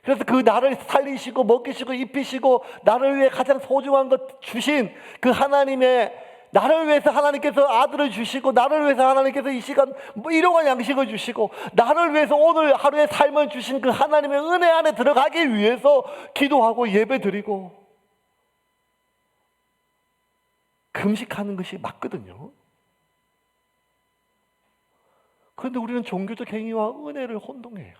Speaker 1: 그래서 그 나를 살리시고 먹이시고 입히시고 나를 위해 가장 소중한 것 주신 그 하나님의, 나를 위해서 하나님께서 아들을 주시고 나를 위해서 하나님께서 이 시간 일용할 양식을 주시고 나를 위해서 오늘 하루의 삶을 주신 그 하나님의 은혜 안에 들어가기 위해서 기도하고 예배드리고 금식하는 것이 맞거든요. 그런데 우리는 종교적 행위와 은혜를 혼동해요.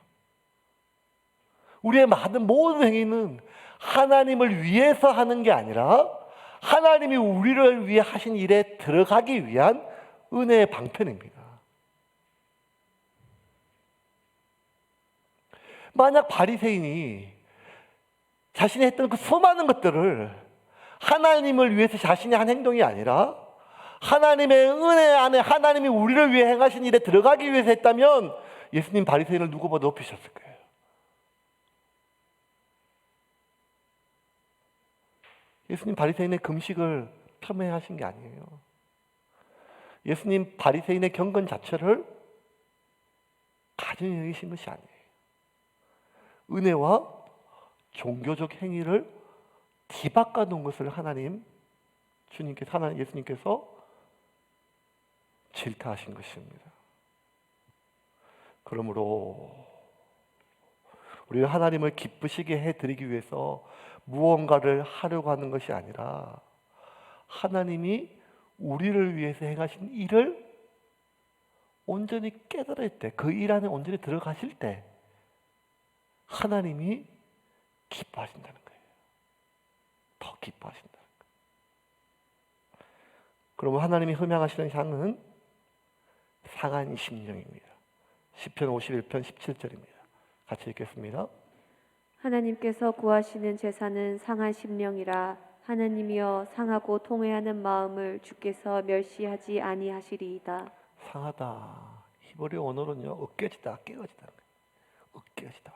Speaker 1: 우리의 모든 행위는 하나님을 위해서 하는 게 아니라 하나님이 우리를 위해 하신 일에 들어가기 위한 은혜의 방편입니다. 만약 바리새인이 자신이 했던 그 수많은 것들을 하나님을 위해서 자신이 한 행동이 아니라 하나님의 은혜 안에 하나님이 우리를 위해 행하신 일에 들어가기 위해서 했다면 예수님 바리새인을 누구보다 높이셨을 거예요. 예수님 바리새인의 금식을 폄훼하신 게 아니에요. 예수님 바리새인의 경건 자체를 가증히 여기신 것이 아니에요. 은혜와 종교적 행위를 뒤바꿔 놓은 것을 예수님께서 질타하신 것입니다. 그러므로 우리가 하나님을 기쁘시게 해드리기 위해서 무언가를 하려고 하는 것이 아니라 하나님이 우리를 위해서 행하신 일을 온전히 깨달을 때, 그 일 안에 온전히 들어가실 때 하나님이 기뻐하신다는 거예요. 더 기뻐하신다는 거예요. 그러면 하나님이 흠양하시는 향은 상한 심령입니다. 시편 51편 17절입니다. 같이 읽겠습니다.
Speaker 2: 하나님께서 구하시는 제사는 상한 심령이라. 하나님이여 상하고 통회하는 마음을 주께서 멸시하지 아니하시리이다.
Speaker 1: 상하다. 히브리 언어로는요, 으깨지다, 깨어지다는 거예요. 으깨어지다.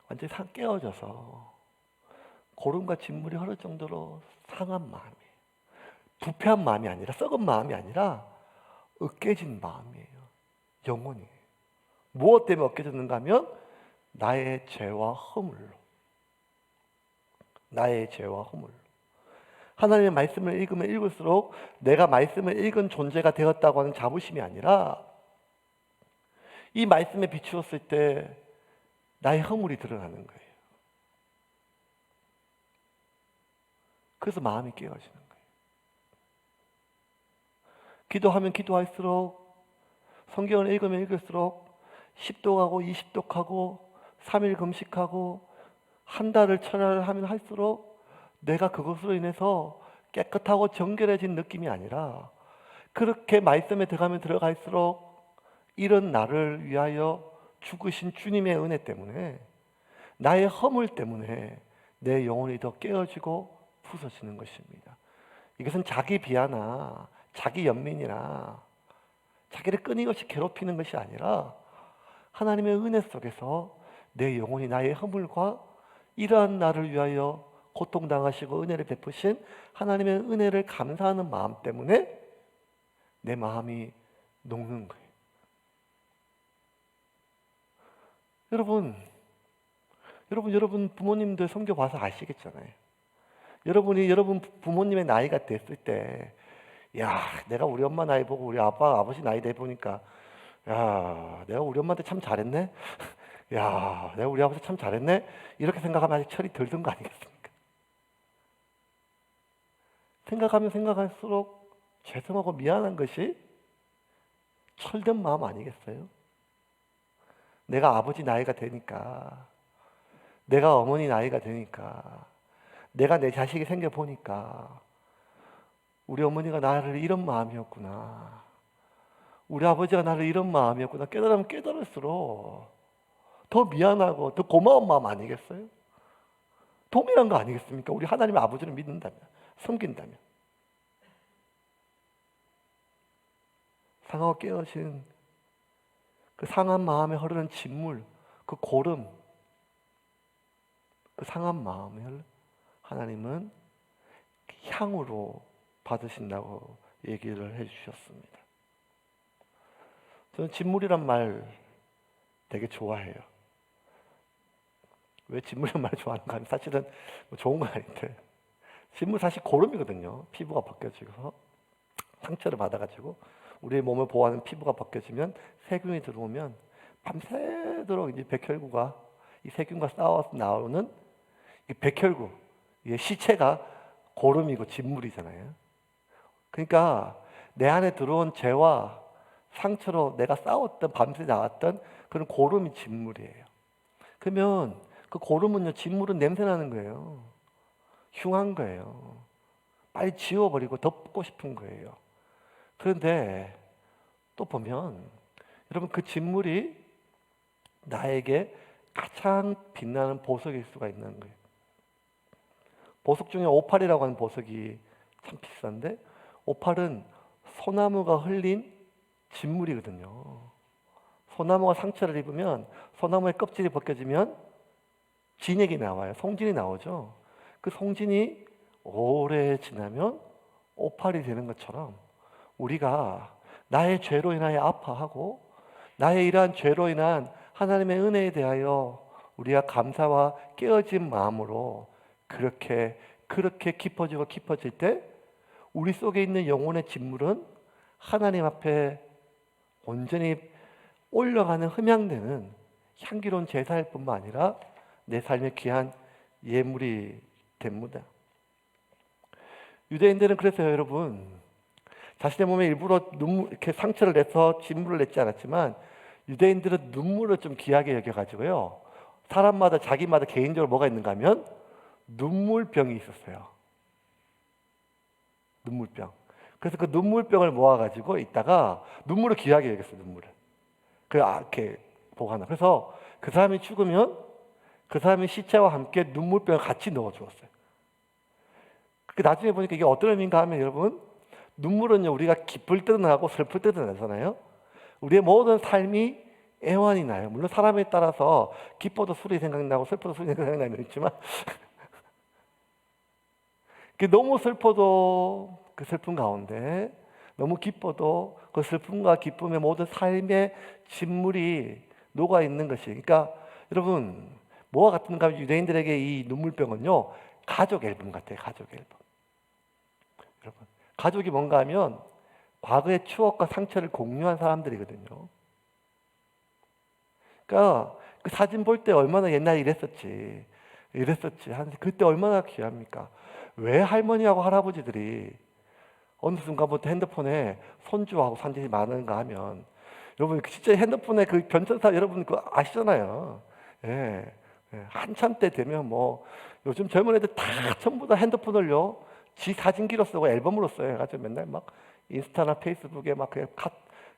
Speaker 1: 완전히 깨어져서 고름과 진물이 흐를 정도로 상한 마음이에요. 부패한 마음이 아니라, 썩은 마음이 아니라 으깨진 마음이에요. 영혼이에요. 무엇 때문에 으깨졌는가 하면 나의 죄와 허물로. 나의 죄와 허물로. 하나님의 말씀을 읽으면 읽을수록 내가 말씀을 읽은 존재가 되었다고 하는 자부심이 아니라 이 말씀에 비추었을 때 나의 허물이 드러나는 거예요. 그래서 마음이 깨어지는 거예요. 기도하면 기도할수록, 성경을 읽으면 읽을수록 10도 가고 20도 가고 3일 금식하고 한 달을 철야를 하면 할수록 내가 그것으로 인해서 깨끗하고 정결해진 느낌이 아니라, 그렇게 말씀에 들어가면 들어갈수록 이런 나를 위하여 죽으신 주님의 은혜 때문에, 나의 허물 때문에 내 영혼이 더 깨어지고 부서지는 것입니다. 이것은 자기 비하나 자기 연민이나 자기를 끊임없이 괴롭히는 것이 아니라 하나님의 은혜 속에서 내 영혼이 나의 허물과 이러한 나를 위하여 고통당하시고 은혜를 베푸신 하나님의 은혜를 감사하는 마음 때문에 내 마음이 녹는 거예요. 여러분 부모님들 성교 봐서 아시겠잖아요. 여러분 부모님의 나이가 됐을 때, 야, 내가 우리 엄마 나이 보고 우리 아빠 아버지 나이 돼 보니까, 야, 내가 우리 엄마한테 참 잘했네. 야, 내가 우리 아버지 참 잘했네. 이렇게 생각하면 아직 철이 덜 든 거 아니겠습니까? 생각하면 생각할수록 죄송하고 미안한 것이 철든 마음 아니겠어요? 내가 아버지 나이가 되니까, 내가 어머니 나이가 되니까, 내가 내 자식이 생겨보니까 우리 어머니가 나를 이런 마음이었구나, 우리 아버지가 나를 이런 마음이었구나 깨달으면 깨달을수록 더 미안하고 더 고마운 마음 아니겠어요? 동일한 거 아니겠습니까? 우리 하나님의 아버지를 믿는다면, 섬긴다면. 상하고 깨어진 그 상한 마음에 흐르는 진물, 그 고름, 그 상한 마음을 하나님은 향으로 받으신다고 얘기를 해주셨습니다. 저는 진물이란 말 되게 좋아해요. 왜 진물이란 말을 좋아하는가 하면 사실은 뭐 좋은 건 아닌데, 진물 사실 고름이거든요. 피부가 벗겨지고 상처를 받아가지고 우리의 몸을 보호하는 피부가 벗겨지면 세균이 들어오면 밤새도록 이제 백혈구가 이 세균과 싸워서 나오는 이 백혈구, 이 시체가 고름이고 진물이잖아요. 그러니까 내 안에 들어온 죄와 상처로 내가 싸웠던, 밤새 나왔던 그런 고름이 진물이에요. 그러면 그 고름은요, 진물은 냄새나는 거예요. 흉한 거예요. 빨리 지워버리고 덮고 싶은 거예요. 그런데 또 보면 여러분, 그 진물이 나에게 가장 빛나는 보석일 수가 있는 거예요. 보석 중에 오팔이라고 하는 보석이 참 비싼데, 오팔은 소나무가 흘린 진물이거든요. 소나무가 상처를 입으면 소나무의 껍질이 벗겨지면 진액이 나와요. 송진이 나오죠. 그 송진이 오래 지나면 오팔이 되는 것처럼, 우리가 나의 죄로 인하여 아파하고 나의 이러한 죄로 인한 하나님의 은혜에 대하여 우리가 감사와 깨어진 마음으로 그렇게 깊어지고 깊어질 때 우리 속에 있는 영혼의 진물은 하나님 앞에 온전히 올려가는, 흠양되는 향기로운 제사일 뿐만 아니라 내 삶의 귀한 예물이 됩니다. 유대인들은 그랬어요, 여러분. 자신의 몸에 일부러 이렇게 상처를 내서 진물을 냈지 않았지만, 유대인들은 눈물을 좀 귀하게 여겨가지고요, 사람마다 자기마다 개인적으로 뭐가 있는가 하면 눈물병이 있었어요. 눈물병. 그래서 그 눈물병을 모아가지고 있다가 눈물을 귀하게 여겼어요. 눈물을. 이렇게 보관하. 그래서 그 사람이 죽으면 그 사람의 시체와 함께 눈물병을 같이 넣어주었어요. 나중에 보니까 이게 어떤 의미인가 하면, 여러분, 눈물은요, 우리가 기쁠 때도 나고 슬플 때도 나잖아요. 우리의 모든 삶이 애환이 나요. 물론 사람에 따라서 기뻐도 술이 생각나고 슬퍼도 술이 생각나는 면 있지만 너무 슬퍼도 그 슬픔 가운데, 너무 기뻐도 그 슬픔과 기쁨의 모든 삶의 진물이 녹아 있는 것이, 그러니까 여러분, 뭐와 같은가 하면 유대인들에게 이 눈물병은요, 가족 앨범 같아요. 가족 앨범. 여러분, 가족이 뭔가 하면 과거의 추억과 상처를 공유한 사람들이거든요. 그러니까 그 사진 볼 때 얼마나 옛날에 이랬었지 하는데, 그때 얼마나 귀합니까? 왜 할머니하고 할아버지들이 어느 순간부터 핸드폰에 손주하고 산질이 많은가 하면, 여러분 진짜 핸드폰에 그 변천사 여러분 그거 아시잖아요. 예, 한참 때 되면 뭐 요즘 젊은 애들 다 전부 다 핸드폰을요 지 사진기로 쓰고 앨범으로 써요. 해가지고 맨날 막 인스타나 페이스북에 막 그냥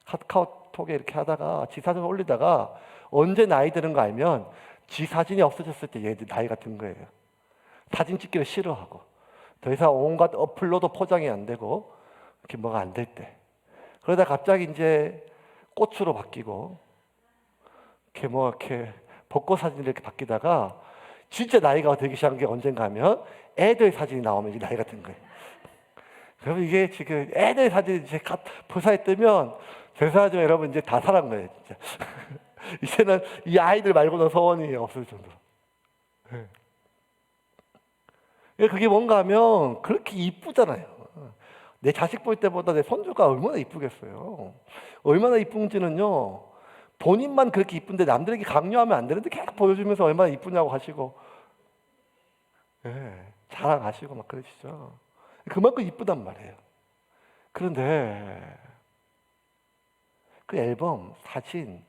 Speaker 1: 카카오톡에 이렇게 하다가 지 사진 올리다가 언제 나이 드는 거 알면 지 사진이 없어졌을 때 얘들 나이가 든 거예요. 사진 찍기를 싫어하고 더 이상 온갖 어플로도 포장이 안 되고 이렇게 뭐가 안 될 때, 그러다 갑자기 이제 꽃으로 바뀌고 이렇게 뭐 이렇게 벚꽃 사진이 이렇게 바뀌다가 진짜 나이가 되기 시작한 게 언젠가 하면 애들 사진이 나오면 이제 나이가 든 거예요. 그러면 이게 지금 애들 사진이 이제 프사에 뜨면 죄송하지만 여러분 이제 다 살은 거예요, 진짜. 이제는 이 아이들 말고는 소원이 없을 정도로. 그게 뭔가 하면 그렇게 이쁘잖아요. 내 자식 볼 때보다 내 손주가 얼마나 이쁘겠어요. 얼마나 이쁜지는요, 본인만 그렇게 이쁜데 남들에게 강요하면 안 되는데 계속 보여주면서 얼마나 이쁘냐고 하시고, 자랑하시고 막 그러시죠. 그만큼 이쁘단 말이에요. 그런데 그 앨범, 사진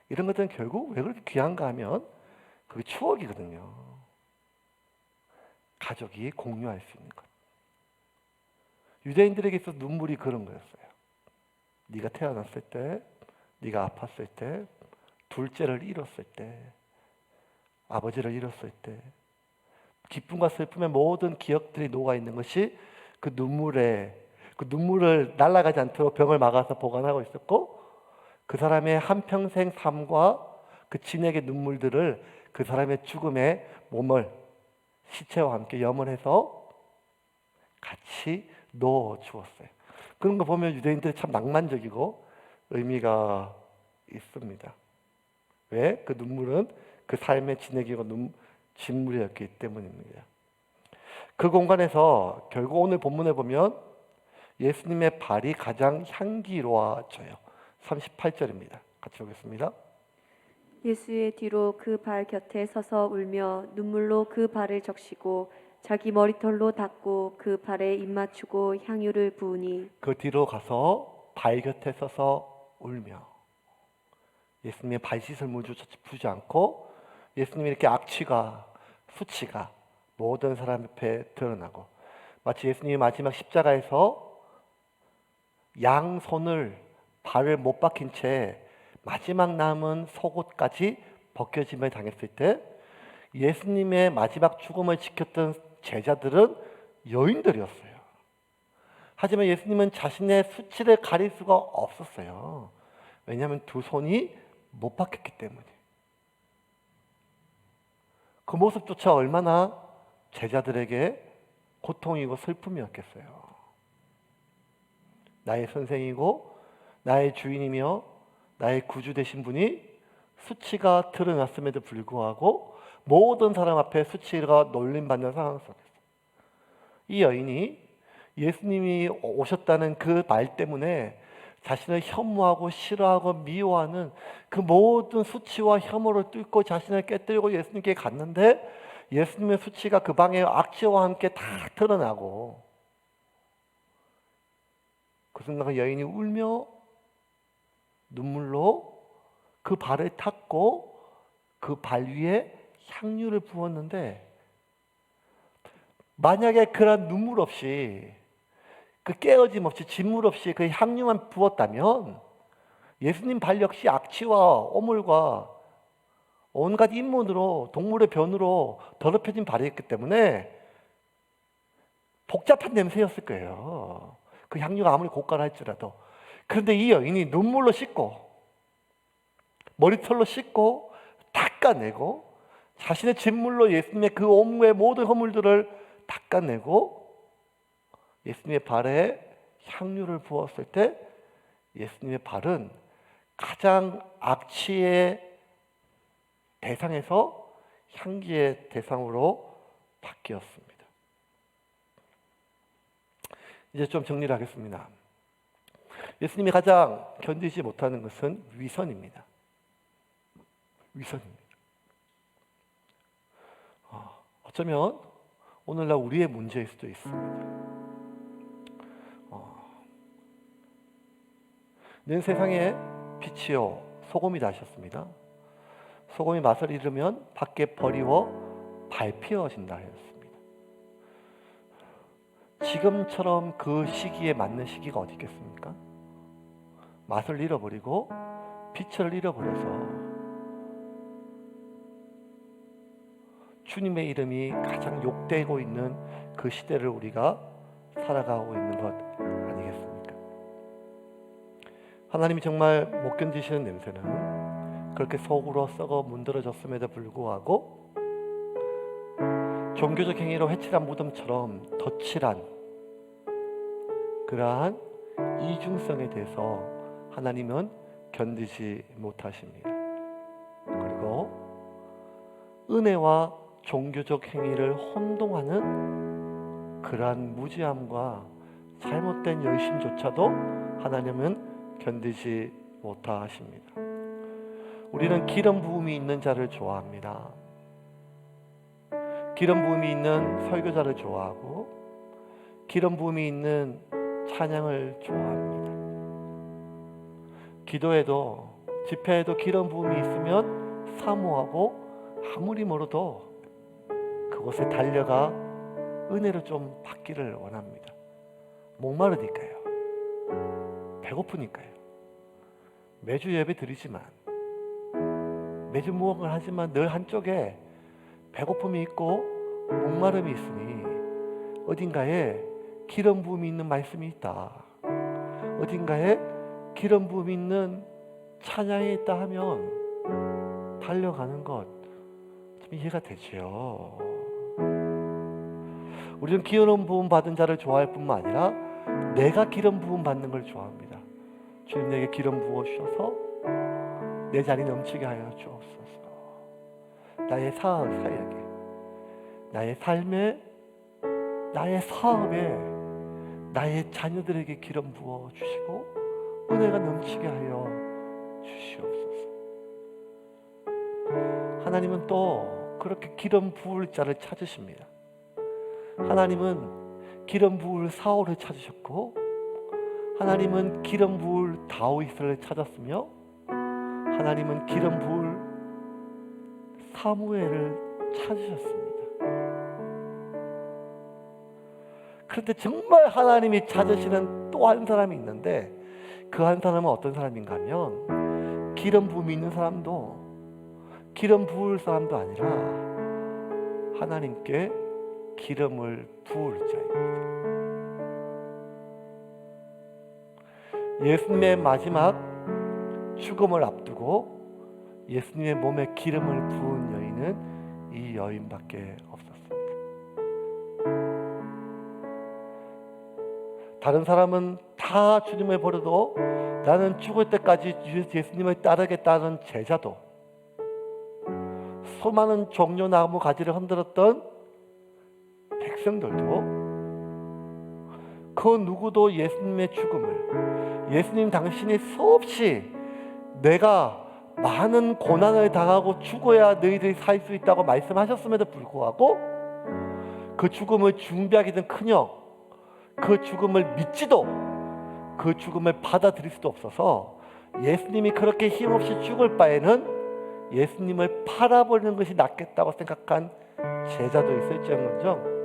Speaker 1: 이런 것들은 결국 왜 그렇게 귀한가 하면 그게 추억이거든요. 가족이 공유할 수 있는 것. 유대인들에게 있어서 눈물이 그런 거였어요. 네가 태어났을 때, 네가 아팠을 때, 둘째를 잃었을 때, 아버지를 잃었을 때, 기쁨과 슬픔의 모든 기억들이 녹아 있는 것이 그 눈물을 날아가지 않도록 병을 막아서 보관하고 있었고, 그 사람의 한평생 삶과 그 진액의 눈물들을 그 사람의 죽음의 몸을 시체와 함께 염원해서 같이 넣어 주었어요. 그런 거 보면 유대인들이 참 낭만적이고 의미가 있습니다. 왜? 그 눈물은 그 삶의 진액이고 진물이었기 때문입니다. 그 공간에서 결국 오늘 본문에 보면 예수님의 발이 가장 향기로워져요. 38절입니다. 같이 보겠습니다.
Speaker 2: 예수의 뒤로 그 발 곁에 서서 울며 눈물로 그 발을 적시고 자기 머리털로 닦고 그 발에 입 맞추고 향유를 부으니,
Speaker 1: 그 뒤로 가서 발 곁에 서서 울며, 예수님의 발 씻을 물조차 부지 않고 예수님의 이렇게 악취가 수치가 모든 사람 앞에 드러나고, 마치 예수님이 마지막 십자가에서 양손을 발을 못 박힌 채 마지막 남은 속옷까지 벗겨짐을 당했을 때 예수님의 마지막 죽음을 지켰던 제자들은 여인들이었어요. 하지만 예수님은 자신의 수치를 가릴 수가 없었어요. 왜냐하면 두 손이 못 박혔기 때문에. 그 모습조차 얼마나 제자들에게 고통이고 슬픔이었겠어요. 나의 선생이고 나의 주인이며 나의 구주 되신 분이 수치가 드러났음에도 불구하고 모든 사람 앞에 수치가 놀림받는 상황 속에서 이 여인이 예수님이 오셨다는 그 말 때문에 자신을 혐오하고 싫어하고 미워하는 그 모든 수치와 혐오를 뚫고 자신을 깨뜨리고 예수님께 갔는데, 예수님의 수치가 그 방의 악취와 함께 다 드러나고, 그 순간 여인이 울며 눈물로 그 발을 탔고 그 발 위에 향유를 부었는데, 만약에 그런 눈물 없이, 그 깨어짐 없이, 진물 없이 그 향유만 부었다면 예수님 발 역시 악취와 오물과 온갖 인문으로, 동물의 변으로 더럽혀진 발이었기 때문에 복잡한 냄새였을 거예요. 그 향유가 아무리 고가라 할지라도. 그런데 이 여인이 눈물로 씻고 머리털로 씻고 닦아내고 자신의 진물로 예수님의 그 온몸의 모든 허물들을 닦아내고 예수님의 발에 향유를 부었을 때 예수님의 발은 가장 악취의 대상에서 향기의 대상으로 바뀌었습니다. 이제 좀 정리를 하겠습니다. 예수님이 가장 견디지 못하는 것은 위선입니다. 위선입니다. 어쩌면 오늘날 우리의 문제일 수도 있습니다. 는 세상에 빛이요 소금이다 하셨습니다. 소금이 맛을 잃으면 밖에 버리워 밟히어진다 하였습니다. 지금처럼 그 시기에 맞는 시기가 어디 있겠습니까? 맛을 잃어버리고 빛을 잃어버려서 주님의 이름이 가장 욕되고 있는 그 시대를 우리가 살아가고 있는 것 아니겠습니까? 하나님이 정말 못 견디시는 냄새는 그렇게 속으로 썩어 문드러졌음에도 불구하고 종교적 행위로 회칠한 무덤처럼 덧칠한 그러한 이중성에 대해서 하나님은 견디지 못하십니다. 그리고 은혜와 종교적 행위를 혼동하는 그러한 무지함과 잘못된 열심조차도 하나님은 견디지 못하십니다. 우리는 기름 부음이 있는 자를 좋아합니다. 기름 부음이 있는 설교자를 좋아하고 기름 부음이 있는 찬양을 좋아합니다. 기도에도 집회에도 기름 부음이 있으면 사모하고 아무리 멀어도 그곳에 달려가 은혜를 좀 받기를 원합니다. 목마르니까요. 배고프니까요. 매주 예배 드리지만 매주 무언가를 하지만 늘 한쪽에 배고픔이 있고 목마름이 있으니 어딘가에 기름 부음이 있는 말씀이 있다. 어딘가에 기름 부음이 있는 찬양이 있다 하면 달려가는 것 좀 이해가 되지요. 우리는 기름 부음 받은 자를 좋아할 뿐만 아니라 내가 기름 부음 받는 걸 좋아합니다. 주님 내게 기름 부어 주셔서 내 잔이 넘치게 하여 주옵소서. 나의 사역에, 나의 삶에, 나의 사업에, 나의 자녀들에게 기름 부어 주시고 은혜가 넘치게 하여 주시옵소서. 하나님은 또 그렇게 기름 부을 자를 찾으십니다. 하나님은 기름 부을 사울을 찾으셨고 하나님은 기름 부을 다윗을 찾았으며 하나님은 기름 부을 사무엘을 찾으셨습니다. 그런데 정말 하나님이 찾으시는 또 한 사람이 있는데 그 한 사람은 어떤 사람인가 하면 기름 부음이 있는 사람도 기름 부을 사람도 아니라 하나님께 기름을 부을 자입니다. 예수님의 마지막 죽음을 앞두고 예수님의 몸에 기름을 부은 여인은 이 여인밖에 없었습니다. 다른 사람은 다 주님을 버려도 나는 죽을 때까지 예수님을 따르겠다는 제자도 수많은 종려 나무 가지를 흔들었던 백성들도 그 누구도 예수님의 죽음을 예수님 당신이 수없이 내가 많은 고난을 당하고 죽어야 너희들이 살 수 있다고 말씀하셨음에도 불구하고 그 죽음을 준비하기는커녕 그 죽음을 믿지도 그 죽음을 받아들일 수도 없어서 예수님이 그렇게 힘없이 죽을 바에는 예수님을 팔아버리는 것이 낫겠다고 생각한 제자도 있을지언정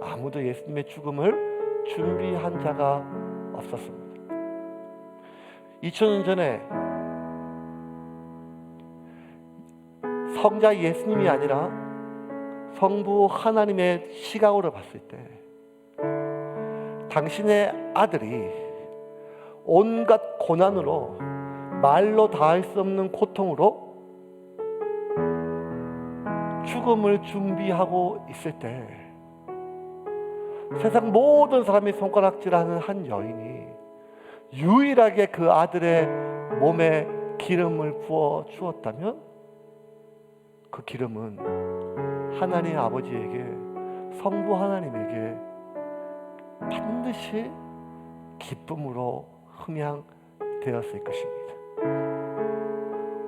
Speaker 1: 아무도 예수님의 죽음을 준비한 자가 없었습니다. 2000년 전에 성자 예수님이 아니라 성부 하나님의 시각으로 봤을 때 당신의 아들이 온갖 고난으로 말로 다할 수 없는 고통으로 죽음을 준비하고 있을 때 세상 모든 사람이 손가락질하는 한 여인이 유일하게 그 아들의 몸에 기름을 부어 주었다면 그 기름은 하나님 아버지에게 성부 하나님에게 반드시 기쁨으로 흥양되었을 것입니다.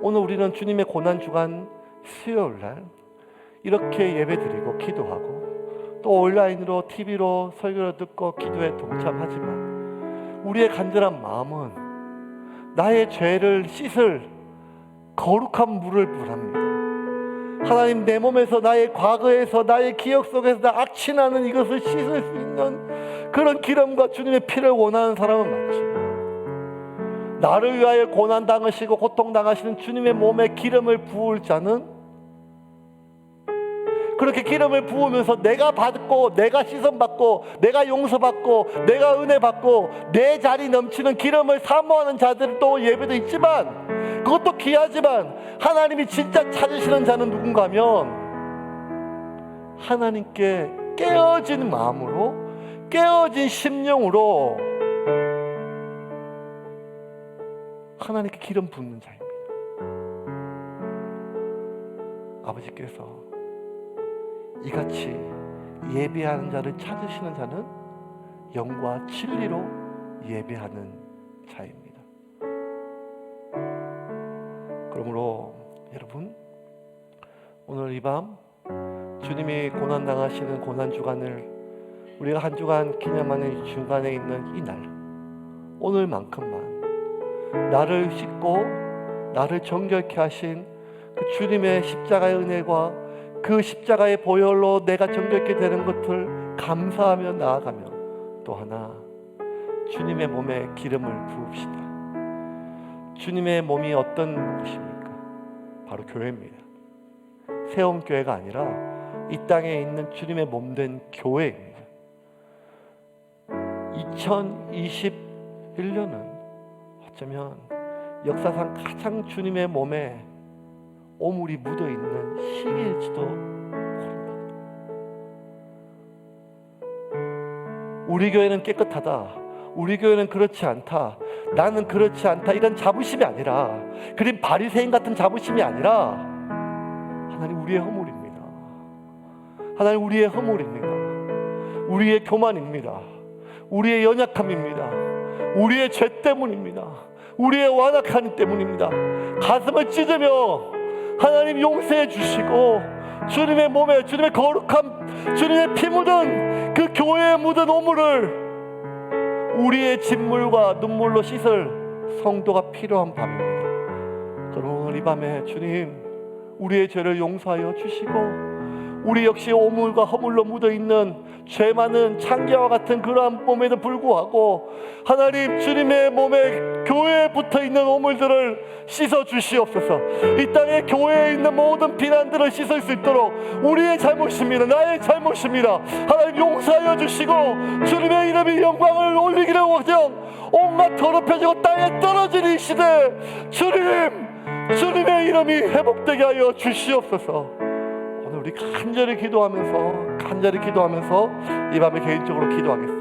Speaker 1: 오늘 우리는 주님의 고난주간 수요일날 이렇게 예배드리고 기도하고 또 온라인으로 TV로 설교를 듣고 기도에 동참하지만 우리의 간절한 마음은 나의 죄를 씻을 거룩한 물을 바랍니다. 하나님, 내 몸에서, 나의 과거에서, 나의 기억 속에서 나 악취나는 이것을 씻을 수 있는 그런 기름과 주님의 피를 원하는 사람은 많지만, 나를 위하여 고난당하시고 고통당하시는 주님의 몸에 기름을 부을 자는 그렇게 기름을 부으면서 내가 받고, 내가 시선받고, 내가 용서받고, 내가 은혜받고, 내 자리 넘치는 기름을 사모하는 자들도 예배도 있지만, 그것도 귀하지만 하나님이 진짜 찾으시는 자는 누군가 하면 하나님께 깨어진 마음으로, 깨어진 심령으로 하나님께 기름 붓는 자입니다. 아버지께서 이같이 예배하는 자를 찾으시는 자는 영과 진리로 예배하는 자입니다. 그러므로 여러분, 오늘 이 밤 주님이 고난당하시는 고난주간을 우리가 한 주간 기념하는 중간에 있는 이 날, 오늘만큼만 나를 씻고 나를 정결케 하신 그 주님의 십자가의 은혜와 그 십자가의 보혈로 내가 정결케 되는 것을 감사하며 나아가며, 또 하나 주님의 몸에 기름을 부읍시다. 주님의 몸이 어떤 곳입니까? 바로 교회입니다. 세움교회가 아니라 이 땅에 있는 주님의 몸된 교회입니다. 2021년은 어쩌면 역사상 가장 주님의 몸에 오물이 묻어있는 시기일지도 모릅니다. 우리 교회는 깨끗하다, 우리 교회는 그렇지 않다, 나는 그렇지 않다, 이런 자부심이 아니라, 그린 바리새인 같은 자부심이 아니라, 하나님, 우리의 허물입니다. 하나님, 우리의 허물입니다. 우리의 교만입니다. 우리의 연약함입니다. 우리의 죄 때문입니다. 우리의 완악함 때문입니다. 가슴을 찢으며 하나님 용서해 주시고, 주님의 몸에, 주님의 거룩함, 주님의 피 묻은 그 교회에 묻은 오물을 우리의 진물과 눈물로 씻을 성도가 필요한 밤입니다. 그럼 오늘 이 밤에 주님, 우리의 죄를 용서하여 주시고, 우리 역시 오물과 허물로 묻어있는 죄 많은 창기와 같은 그러한 몸에도 불구하고 하나님, 주님의 몸에, 교회에 붙어있는 오물들을 씻어 주시옵소서. 이 땅에 교회에 있는 모든 비난들을 씻을 수 있도록, 우리의 잘못입니다, 나의 잘못입니다, 하나님 용서하여 주시고, 주님의 이름이 영광을 올리기를 원정 온갖 더럽혀지고 땅에 떨어진 이 시대, 주님의 이름이 회복되게 하여 주시옵소서. 오늘 우리 간절히 기도하면서 이 밤에 개인적으로 기도하겠습니다.